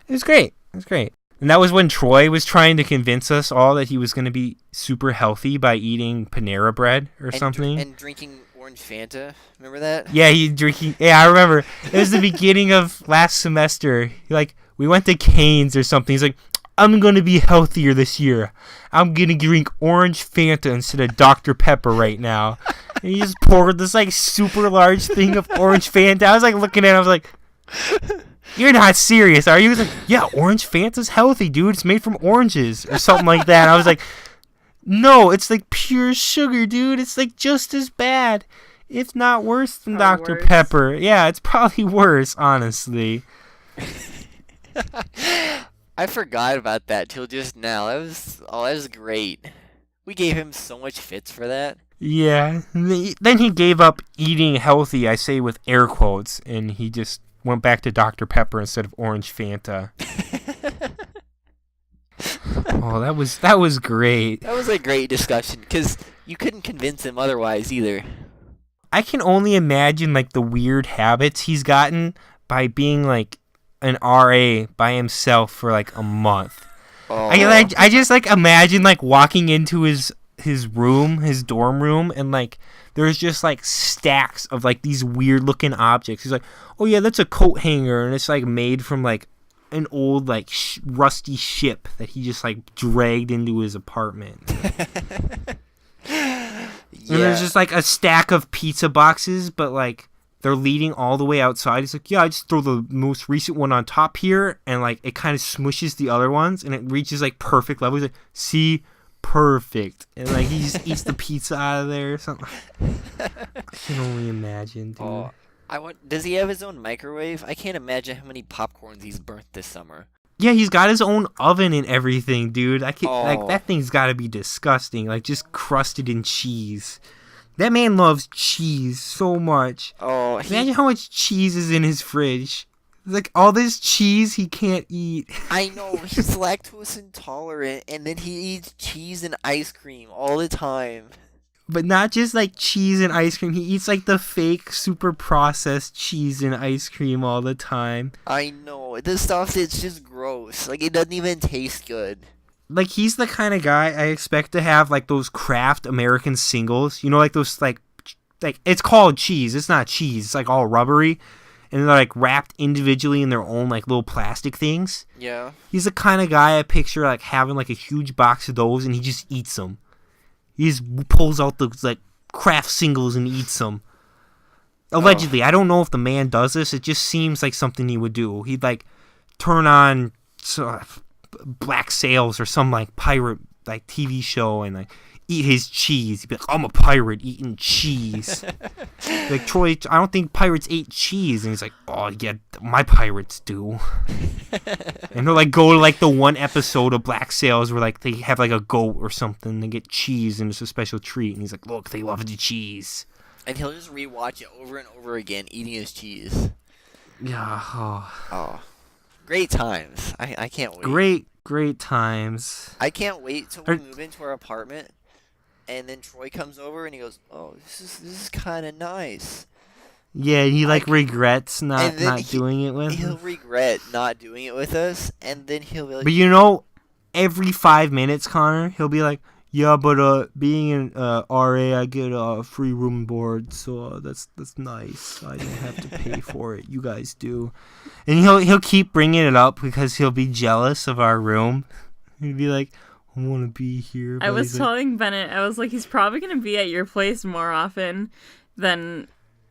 it was great. It was great. And that was when Troy was trying to convince us all that he was going to be super healthy by eating Panera Bread or something. And drinking orange Fanta. Remember that? Yeah, I remember. It was the beginning of last semester. Like, we went to Cane's or something. He's like, I'm going to be healthier this year. I'm going to drink orange Fanta instead of Dr. Pepper right now. And he just poured this, like, super large thing of orange Fanta. I was, like, looking at it. I was like, you're not serious, are you? He was like, yeah, orange Fanta's healthy, dude. It's made from oranges or something like that. I was like, no, it's, like, pure sugar, dude. It's, like, just as bad. If not worse than Dr. Pepper. Yeah, it's probably worse, honestly. I forgot about that till just now. That was great. We gave him so much fits for that. Yeah. Then he gave up eating healthy, I say with air quotes, and he just went back to Dr. Pepper instead of orange Fanta. Oh, that was great. That was a great discussion, because you couldn't convince him otherwise either. I can only imagine, like, the weird habits he's gotten by being, like, an RA by himself for, like, a month. Oh. I just, like, imagine, like, walking into his room, his dorm room, and, like, there's just, like, stacks of, like, these weird-looking objects. He's like, oh, yeah, that's a coat hanger, and it's, like, made from, like, an old, like, rusty ship that he just, like, dragged into his apartment. Yeah. And there's just, like, a stack of pizza boxes, but, like, they're leading all the way outside. He's like, yeah, I just throw the most recent one on top here, and, like, it kind of smushes the other ones, and it reaches, like, perfect level. He's like, see, perfect. And, like, he just eats the pizza out of there or something. I can only imagine, dude. Oh, does he have his own microwave? I can't imagine how many popcorns he's burnt this summer. Yeah, he's got his own oven and everything, dude. Like, Oh. that thing's got to be disgusting. Like, just crusted in cheese. That man loves cheese so much. Oh, Imagine how much cheese is in his fridge. Like, all this cheese he can't eat. I know, he's lactose intolerant, and then he eats cheese and ice cream all the time. But not just, like, cheese and ice cream. He eats, like, the fake, super processed cheese and ice cream all the time. I know, this stuff, it's just gross. Like, it doesn't even taste good. Like, he's the kind of guy I expect to have, like, those Kraft American singles. You know, like, those, like, it's called cheese. It's not cheese. It's, like, all rubbery. And they're, like, wrapped individually in their own, like, little plastic things. Yeah. He's the kind of guy I picture, like, having, like, a huge box of those, and he just eats them. He just pulls out those, like, Kraft singles and eats them. Allegedly. I don't know if the man does this. It just seems like something he would do. He'd, like, turn on Black Sails or some, like, pirate, like, TV show and, like, eat his cheese. He'd be like, I'm a pirate eating cheese. Like, Troy, I don't think pirates ate cheese. And he's like, oh, yeah, my pirates do. And they'll, like, go to, like, the one episode of Black Sails where, like, they have, like, a goat or something. They get cheese and it's a special treat. And he's like, look, they love the cheese. And he'll just rewatch it over and over again, eating his cheese. Yeah. Oh. Great times. I can't wait. great times. I can't wait till we move into our apartment, and then Troy comes over and he goes, "Oh, this is kind of nice." Yeah, he regrets not and doing it with He'll us. regret not doing it with us, and then he'll be like, But you know, every 5 minutes, Connor, he'll be like, "Yeah, but being in RA, I get a free room and board, so that's nice. I don't have to pay for it. You guys do." And he'll keep bringing it up because he'll be jealous of our room. He'll be like, "I want to be here." I was telling Bennett, I was like, he's probably gonna be at your place more often than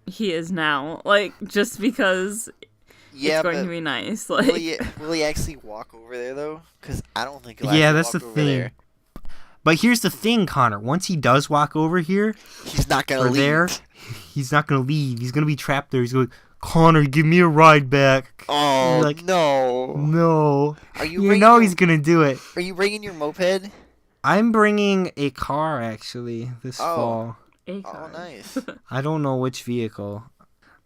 he is now, like, just because it's going to be nice. Like, will he actually walk over there though? Because I don't think he'll that's walk the over thing. there. But here's the thing, Connor. Once he does walk over here, He's not gonna leave. there, he's not gonna leave. He's gonna be trapped there. He's going, "Connor, give me a ride back." Oh, Like, no. No. Are you You bringing know your, he's gonna do it. Are you bringing your moped? I'm bringing a car actually this Oh. fall. a Oh, car. nice. I don't know which vehicle.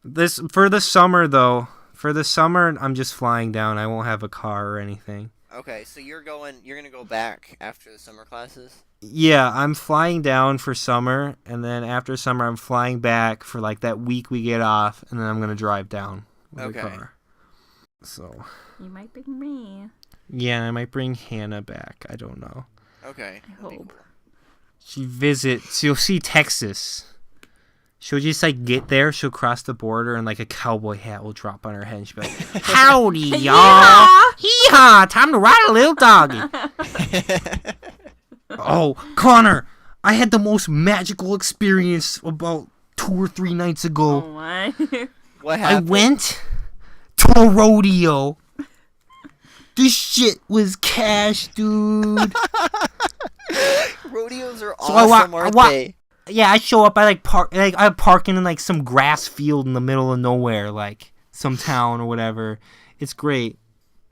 This for the summer though. For the summer, I'm just flying down. I won't have a car or anything. Okay, so you're gonna go back after the summer classes? Yeah, I'm flying down for summer, and then after summer, I'm flying back for like that week we get off, and then I'm gonna drive down with Okay. a car. So. You might bring me. Yeah, I might bring Hannah back. I don't know. Okay. I that'd be hope. cool. She visits. You'll see Texas. She'll just like get there. She'll cross the border, and like a cowboy hat will drop on her head, and she'll be like, "Howdy, y'all! Hee-haw! Time to ride a little doggy." Oh, Connor, I had the most magical experience about 2 or 3 nights ago. Oh my. What I happened? went to a rodeo. This shit was cash, dude. Rodeos are So I awesome, wa- aren't I wa- they? Yeah, I show up. I'm parking in like some grass field in the middle of nowhere, like some town or whatever. It's great.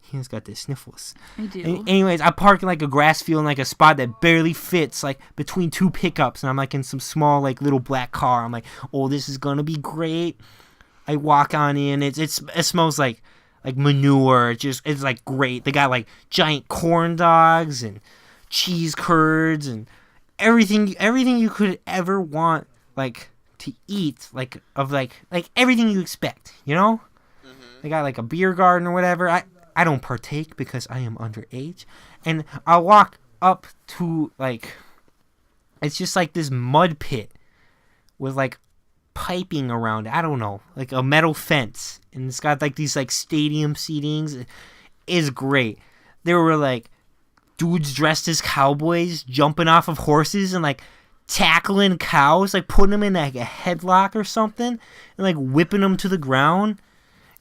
He's got the sniffles. I do. Anyways, I park in like a grass field in like a spot that barely fits like between 2 pickups, and I'm like in some small like little black car. I'm like, "Oh, this is gonna be great." I walk on in. It smells like manure. It's like great. They got like giant corn dogs and cheese curds and everything you could ever want like to eat, like everything you expect, you know? Mm-hmm. They got like a beer garden or whatever. I don't partake because I am underage. And I'll walk up to like, it's just like this mud pit with like piping around it. I don't know, like a metal fence, and it's got like these like stadium seatings. It is great. There were like dudes dressed as cowboys jumping off of horses and like tackling cows, like putting them in like a headlock or something, and like whipping them to the ground.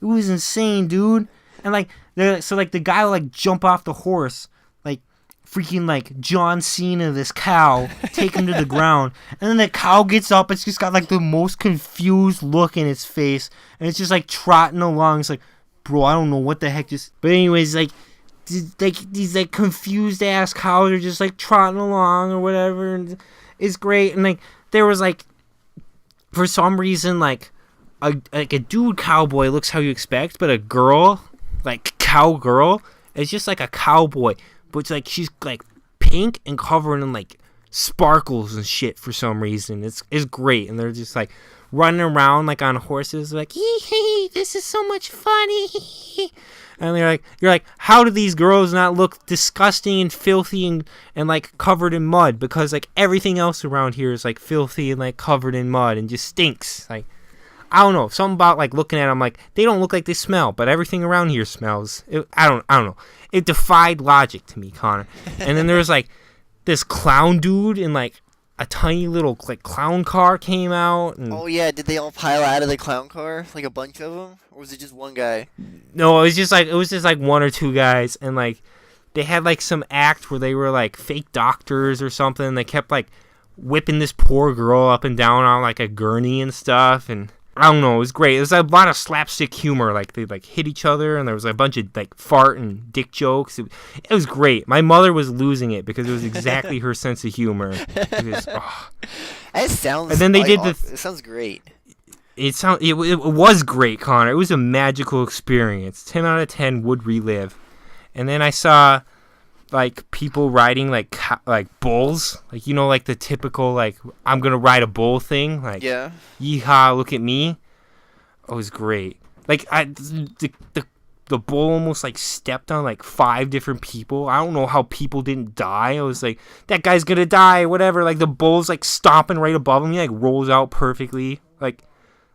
It was insane, dude. And like the guy will like jump off the horse, like freaking like John Cena this cow, take him to the ground, and then the cow gets up. It's just got like the most confused look in its face, and it's just like trotting along. It's like, bro, I don't know what the heck just. But anyways, like these like confused ass cows are just like trotting along or whatever, and it's great. And like there was like, for some reason, like a dude cowboy looks how you expect, but a girl, like cowgirl, is just like a cowboy, but it's like she's like pink and covered in like sparkles and shit for some reason. It's great, and they're just like running around like on horses, like hee, this is so much fun. And you're like, how do these girls not look disgusting and filthy and like covered in mud? Because like everything else around here is like filthy and like covered in mud and just stinks. Like, I don't know, something about like looking at them, like they don't look like they smell, but everything around here smells. I don't know. It defied logic to me, Connor. And then there was like this clown dude in like a tiny little like clown car came out. And Oh yeah, did they all pile out of the clown car? Like a bunch of them? Or was it just one guy? no, it was just like 1 or 2 guys, and like they had like some act where they were like fake doctors or something. They kept like whipping this poor girl up and down on like a gurney and stuff, and I don't know, it was great. It was a lot of slapstick humor, like they like hit each other, and there was a bunch of like fart and dick jokes. It was great. My mother was losing it because it was exactly her sense of humor. It was, It sounds. And then they did It sounds great. It was great, Connor. It was a magical experience. 10 out of 10 would relive. And then I saw like people riding like bulls, like like the typical like I'm gonna ride a bull thing, like Yeah. yeehaw, look at me. Oh, it was great. Like the bull almost like stepped on like 5 different people. I don't know how people didn't die. I was like, that guy's gonna die, whatever. Like the bull's like stomping right above him. He like rolls out perfectly, like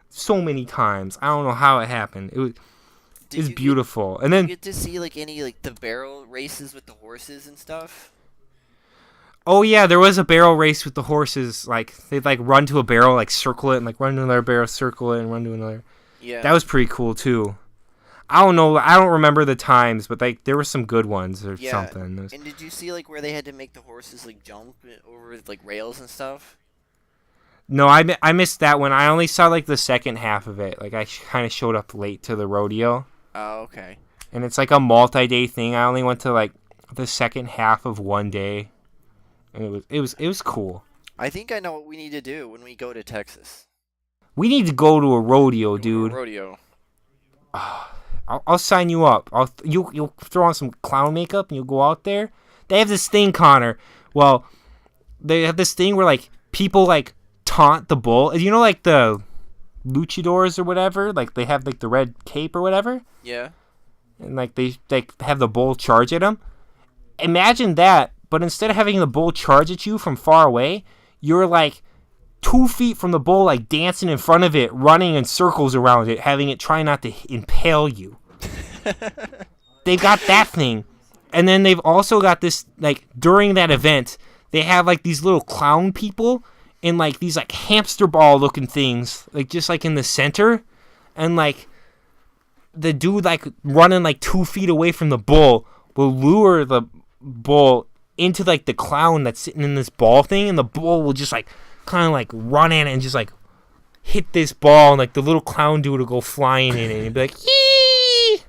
so many times. I don't know how it happened. It was beautiful. And then you get to see like any like the barrel races with the horses and stuff. Oh yeah, there was a barrel race with the horses. Like they'd like run to a barrel, like circle it, and like run to another barrel, circle it, and run to another. Yeah. That was pretty cool too. I don't know. I don't remember the times, but like there were some good ones or something. And did you see like where they had to make the horses like jump over like rails and stuff? No, I missed that one. I only saw like the second half of it. Like I kind of showed up late to the rodeo. Oh, okay. And it's like a multi-day thing. I only went to like the second half of one day, and it was cool. I think I know what we need to do when we go to Texas. We need to go to a rodeo, dude. Rodeo. I'll sign you up. You'll throw on some clown makeup and you'll go out there. They have this thing, Connor. Well, they have this thing where like people like taunt the bull. You know, like the luchadors or whatever. Like they have like the red cape or whatever. Yeah. And like they have the bull charge at them. Imagine that, but instead of having the bull charge at you from far away, you're like 2 feet from the bull, like dancing in front of it, running in circles around it, having it try not to impale you. They've got that thing. And then they've also got this, like, during that event, they have, like, these little clown people in, like, these, like, hamster ball looking things, like, just, like, in the center. And, like, the dude, like, running, like, 2 feet away from the bull will lure the bull into, like, the clown that's sitting in this ball thing, and the bull will just, like, kind of like run in and just like hit this ball, and like the little clown dude will go flying in it and be like, yee!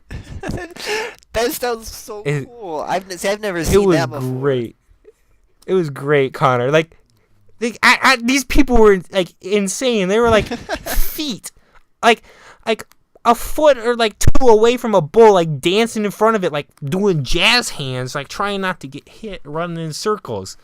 That sounds so cool. I've never seen that before. It was great. It was great, Connor. Like, these people were like insane. They were like feet, like a foot or like 2 away from a bull, like dancing in front of it, like doing jazz hands, like trying not to get hit, running in circles.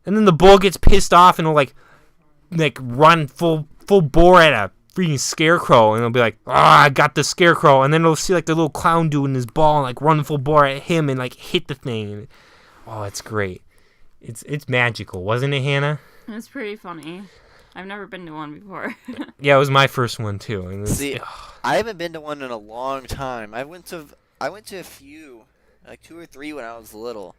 And then the bull gets pissed off and will like run full bore at a freaking scarecrow, and it'll be like, I got the scarecrow. And then it'll see like the little clown dude in his ball and like run full bore at him and like hit the thing. Oh, it's great. It's magical, wasn't it, Hannah? It's pretty funny. I've never been to one before. Yeah, it was my first one too. And see, I haven't been to one in a long time. I went to a few, like 2 or 3 when I was little.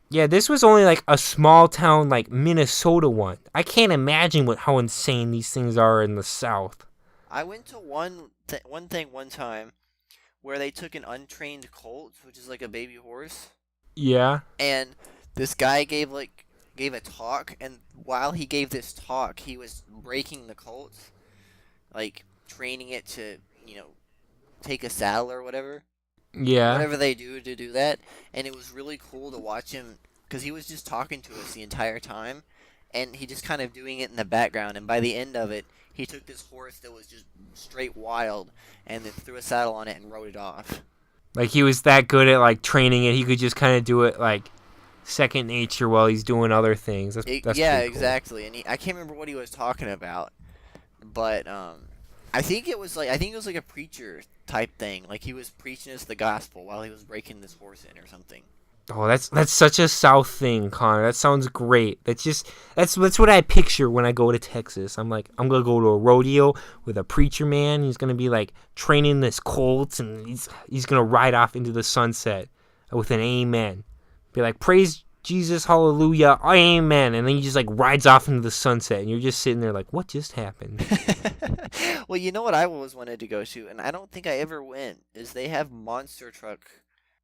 Yeah, this was only like a small town like Minnesota one. I can't imagine how insane these things are in the South. I went to one thing one time where they took an untrained colt, which is like a baby horse. Yeah. And this guy gave a talk, and while he gave this talk, he was breaking the colt, like training it to, take a saddle or whatever. Yeah. Whatever they do to do that. And it was really cool to watch him, because he was just talking to us the entire time, and he just kind of doing it in the background. And by the end of it, he took this horse that was just straight wild, and then threw a saddle on it and rode it off. Like he was that good at like training it, he could just kind of do it like second nature while he's doing other things. That's yeah, pretty cool. Exactly. And I can't remember what he was talking about, but I think it was like a preacher type thing. Like he was preaching us the gospel while he was breaking this horse in or something. Oh, that's such a South thing, Connor. That sounds great. That's what I picture when I go to Texas. I'm like, I'm gonna go to a rodeo with a preacher man. He's gonna be like training this colt, and he's gonna ride off into the sunset with an amen. Be like, praise Jesus, hallelujah, amen. And then he just like rides off into the sunset, and you're just sitting there like, what just happened? Well, you know what I always wanted to go to, and I don't think I ever went, is they have monster truck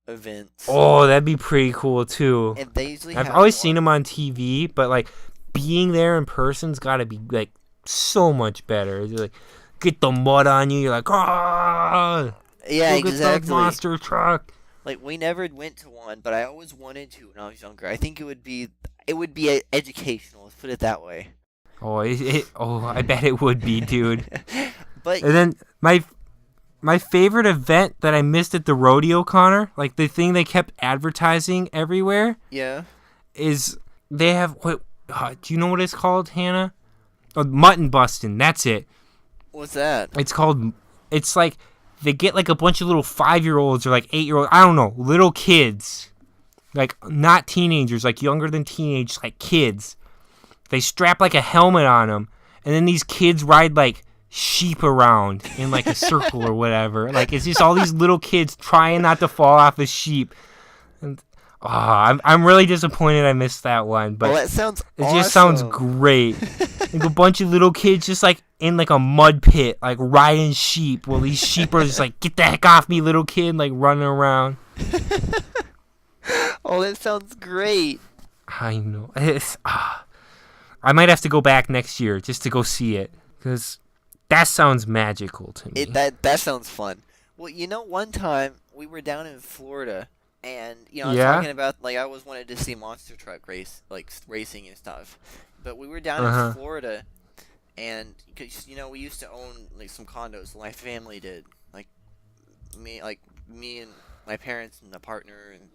events. Oh, that'd be pretty cool too. And they usually I've always seen them on TV, but like being there in person's got to be like so much better. It's like get the mud on you. You're like, oh, yeah, look exactly. at that monster truck. Like we never went to one, but I always wanted to when I was younger. I think it would be educational. Let's put it that way. Oh, I bet it would be, dude. But and then My favorite event that I missed at the rodeo, Connor, like the thing they kept advertising everywhere, Yeah. is they have what? Do you know what it's called, Hannah? Oh, mutton busting. That's it. What's that? It's called. It's like they get like a bunch of little 5-year-olds or like 8-year-olds. I don't know, little kids, like not teenagers, like younger than teenage, like kids. They strap like a helmet on them, and then these kids ride like sheep around in like a circle or whatever. Like it's just all these little kids trying not to fall off a sheep. And I'm really disappointed I missed that one. But that sounds it just sounds awesome. great. Like a bunch of little kids just like in like a mud pit, like riding sheep. Well, these sheep are just like, get the heck off me, little kid, like running around. Oh, that sounds great. I know. I might have to go back next year just to go see it, because that sounds magical to me. That sounds fun. Well, one time we were down in Florida, and I was Yeah? talking about like I always wanted to see monster truck racing and stuff. But we were down Uh-huh. in Florida, and because we used to own like some condos. My family did, like me and my parents and a partner, and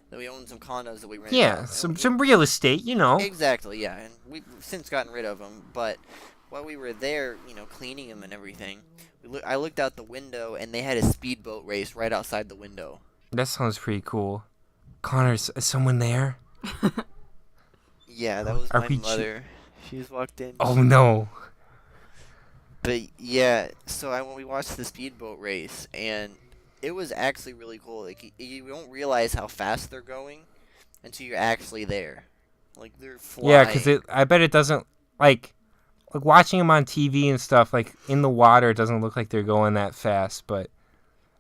then we owned some condos that we rented. Yeah, out. some real estate, Exactly, yeah, and we've since gotten rid of them. But while we were there, cleaning them and everything, I looked out the window, and they had a speedboat race right outside the window. That sounds pretty cool. Connor, is someone there? Yeah, that was Are my we mother. She just walked in. Oh, no. But yeah, so we watched the speedboat race, and it was actually really cool. Like you don't realize how fast they're going until you're actually there. Like they're flying. Yeah, because I bet it doesn't, like watching them on TV and stuff, like in the water, it doesn't look like they're going that fast, but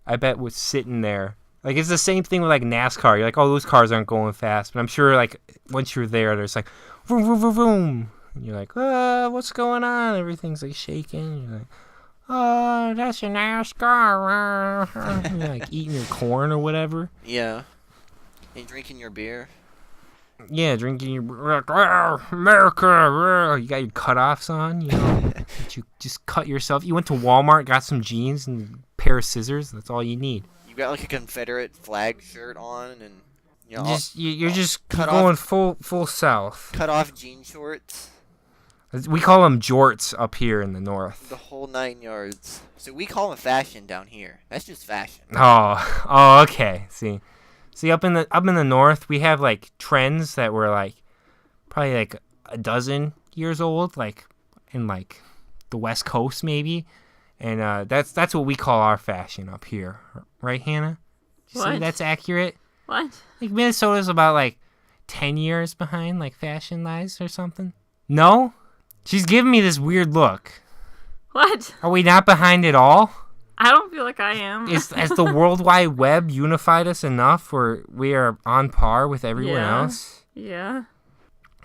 I bet with sitting there, like it's the same thing with like NASCAR. You're like, oh, those cars aren't going fast, but I'm sure like once you're there, there's like, vroom, vroom, vroom, vroom. And you're like, what's going on? Everything's like shaking. You're like, oh, that's a NASCAR. And you're like eating your corn or whatever. Yeah. And drinking your beer. Yeah, drinking your America. You got your cutoffs on, But you just cut yourself. You went to Walmart, got some jeans and a pair of scissors. That's all you need. You got like a Confederate flag shirt on, and You're just cut going full south. cut off jean shorts. We call them jorts up here in the north. The whole 9 yards. So we call them fashion down here. That's just fashion. Oh, okay. See, up in the north, we have like trends that were like probably like a dozen years old, like in like the West Coast maybe, and that's what we call our fashion up here, right, Hannah? Did you say What? that's accurate? What? Like Minnesota's about like 10 years behind, like fashion-wise or something. No, she's giving me this weird look. What? Are we not behind at all? I don't feel like I am. Has the World Wide Web unified us enough where we are on par with everyone Yeah. else? Yeah.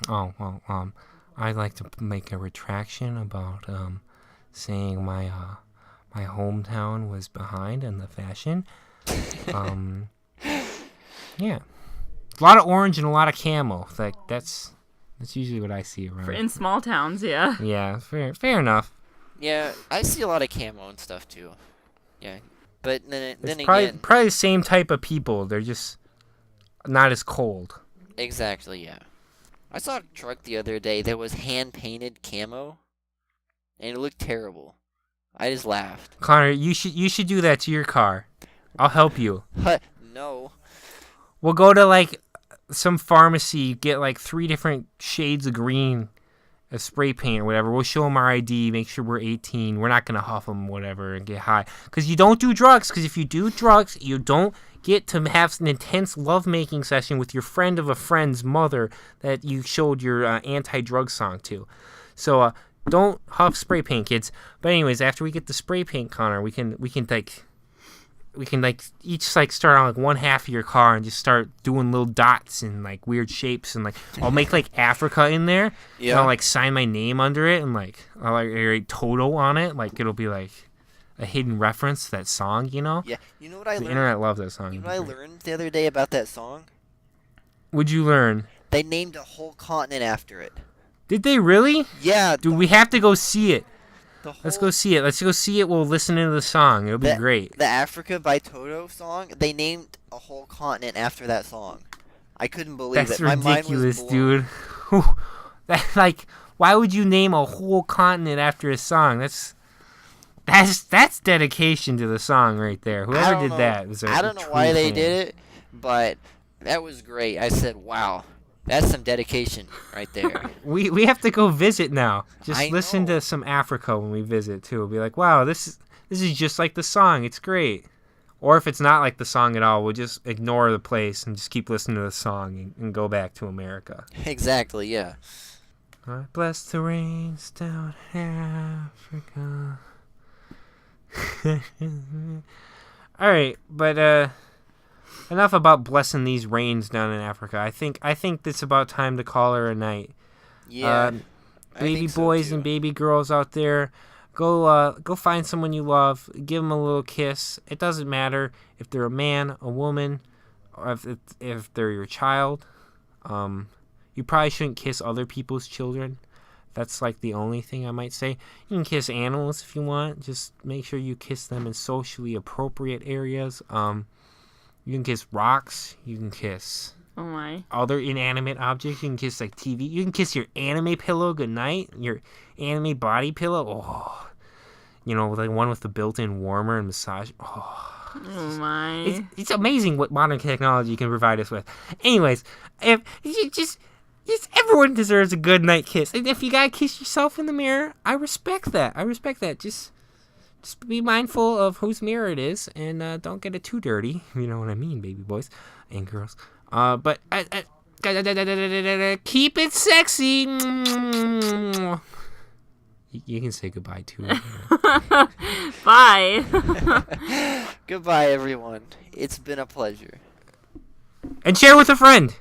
Oh, well, I'd like to make a retraction about saying my hometown was behind in the fashion. Yeah. A lot of orange and a lot of camo. That's usually what I see around. In small towns, yeah. Yeah, fair enough. Yeah, I see a lot of camo and stuff too. Yeah, but then It's again, probably the same type of people. They're just not as cold. exactly, yeah. I saw a truck the other day that was hand painted camo, and it looked terrible. I just laughed. Connor, you should do that to your car. I'll help you. No. We'll go to like some pharmacy, get like 3 different shades of green, a spray paint or whatever. We'll show them our ID, make sure we're 18. We're not gonna huff them, whatever, and get high. Because you don't do drugs. Because if you do drugs, you don't get to have an intense lovemaking session with your friend of a friend's mother that you showed your anti-drug song to. So don't huff spray paint, kids. But anyways, after we get the spray paint, Connor, we can each start on like one half of your car and just start doing little dots and like weird shapes, and like I'll make like Africa in there. Yeah. And I'll like sign my name under it, and like I'll like write Toto on it. Like it'll be like a hidden reference to that song, Yeah. You know what I The learned? internet loves that song. You know what I learned the other day about that song? What'd you learn? They named a whole continent after it. Did they really? Yeah. Dude, we have to go see it. Let's go see it. Let's go see it while listening to the song. It'll be great. The Africa by Toto song, they named a whole continent after that song. I couldn't believe That's it. My mind was ridiculous, blown. dude. Like, why would you name a whole continent after a song? That's dedication to the song right there. Whoever did that was I don't know why they did it, but that was great. I said, wow, that's some dedication right there. We have to go visit now. Just listen know. to some Africa when we visit too. We'll be like, wow, this is just like the song. It's great. Or if it's not like the song at all, we'll just ignore the place and just keep listening to the song and go back to America. Exactly, yeah. I bless the rains down in Africa. All right, but enough about blessing these rains down in Africa. I think it's about time to call her a night. Yeah. Baby boys and baby girls out there, go find someone you love. Give them a little kiss. It doesn't matter if they're a man, a woman, or if they're your child. You probably shouldn't kiss other people's children. That's like the only thing I might say. You can kiss animals if you want. Just make sure you kiss them in socially appropriate areas. You can kiss rocks. You can kiss other inanimate objects. You can kiss like TV. You can kiss your anime pillow goodnight. Your anime body pillow. Oh, like one with the built-in warmer and massage. Oh my! It's amazing what modern technology can provide us with. Anyways, if you just everyone deserves a good night kiss. And if you gotta kiss yourself in the mirror, I respect that. Just be mindful of whose mirror it is, and don't get it too dirty. You know what I mean, baby boys and girls. But keep it sexy. You can say goodbye too. Bye. Goodbye, everyone. It's been a pleasure. And share with a friend.